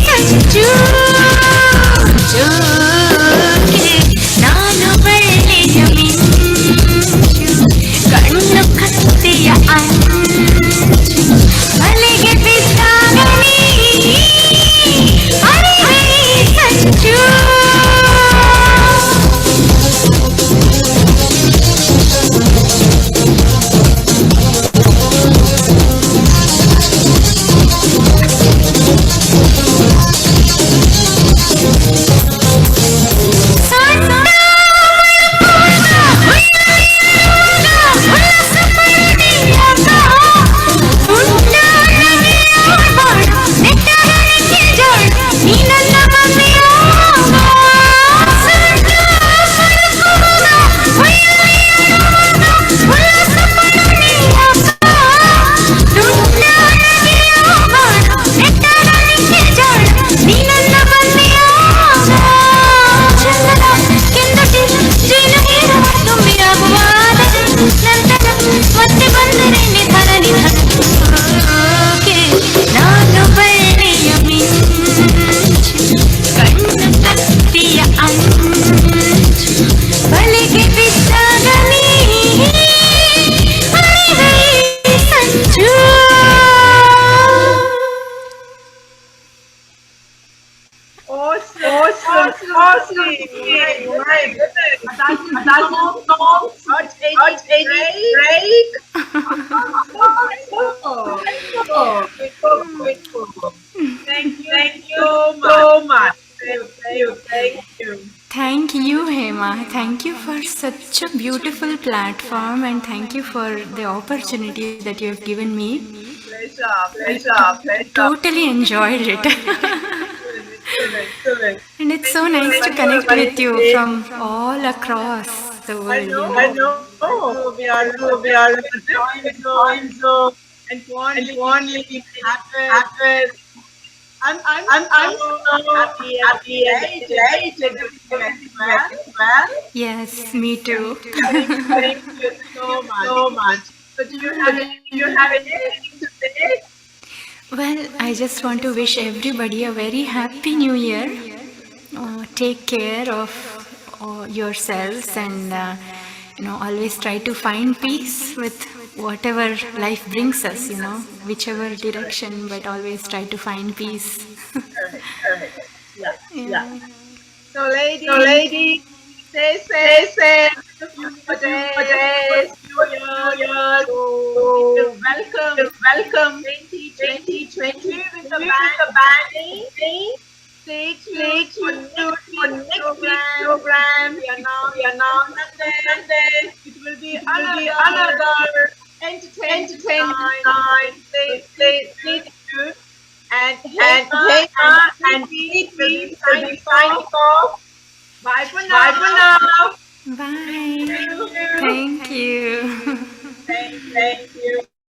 ಸಂಚು. ಜೋಗಿ, ನಾನು ಬಳ್ಳಿಯ ಮಿಂಚು, ಕಣ್ಣು ಕತ್ತಿಯ ಅಂಚು, ಬಲೆಗೆ ಬಿದ್ದಾಗ ನೀ ಅರಿವೆ ಸಂಚು. ನಾನು ಬಳ್ಳಿಯ ಮಿಂಚು, ಕಣ್ಣು ಕತ್ತಿಯ ಅಂಚು, ಬಲೆಗೆ ಬಿದ್ದಾಗ ನೀ ಅರಿವೆ ಸಂಚು. Awesome. My goodness. That's such a break. Thank you so much. Thank you. Thank you, Hema. Thank you for such a beautiful platform and thank you for the opportunity that you have given me. Pleasure. Totally enjoyed it. And it's so nice to connect with you from all across the world. I know. We are in a different time zone, and only happen. I'm so happy and delighted to be well. Yes, me too. Thank you so much. So do you have anything to say? Well, I just want to wish everybody a very happy new year. Take care of yourselves, and always try to find peace with whatever life brings us, whichever direction, but always try to find peace. Correct. Yeah. Yeah. So lady, say, for days, New Year, welcome 2020 with the band. Stay tuned for next week's program. We are now Sunday. It will be another entertainment night. Stay tuned. And Hema and Pete will be signing off. Bye for now. Bye. Thank you.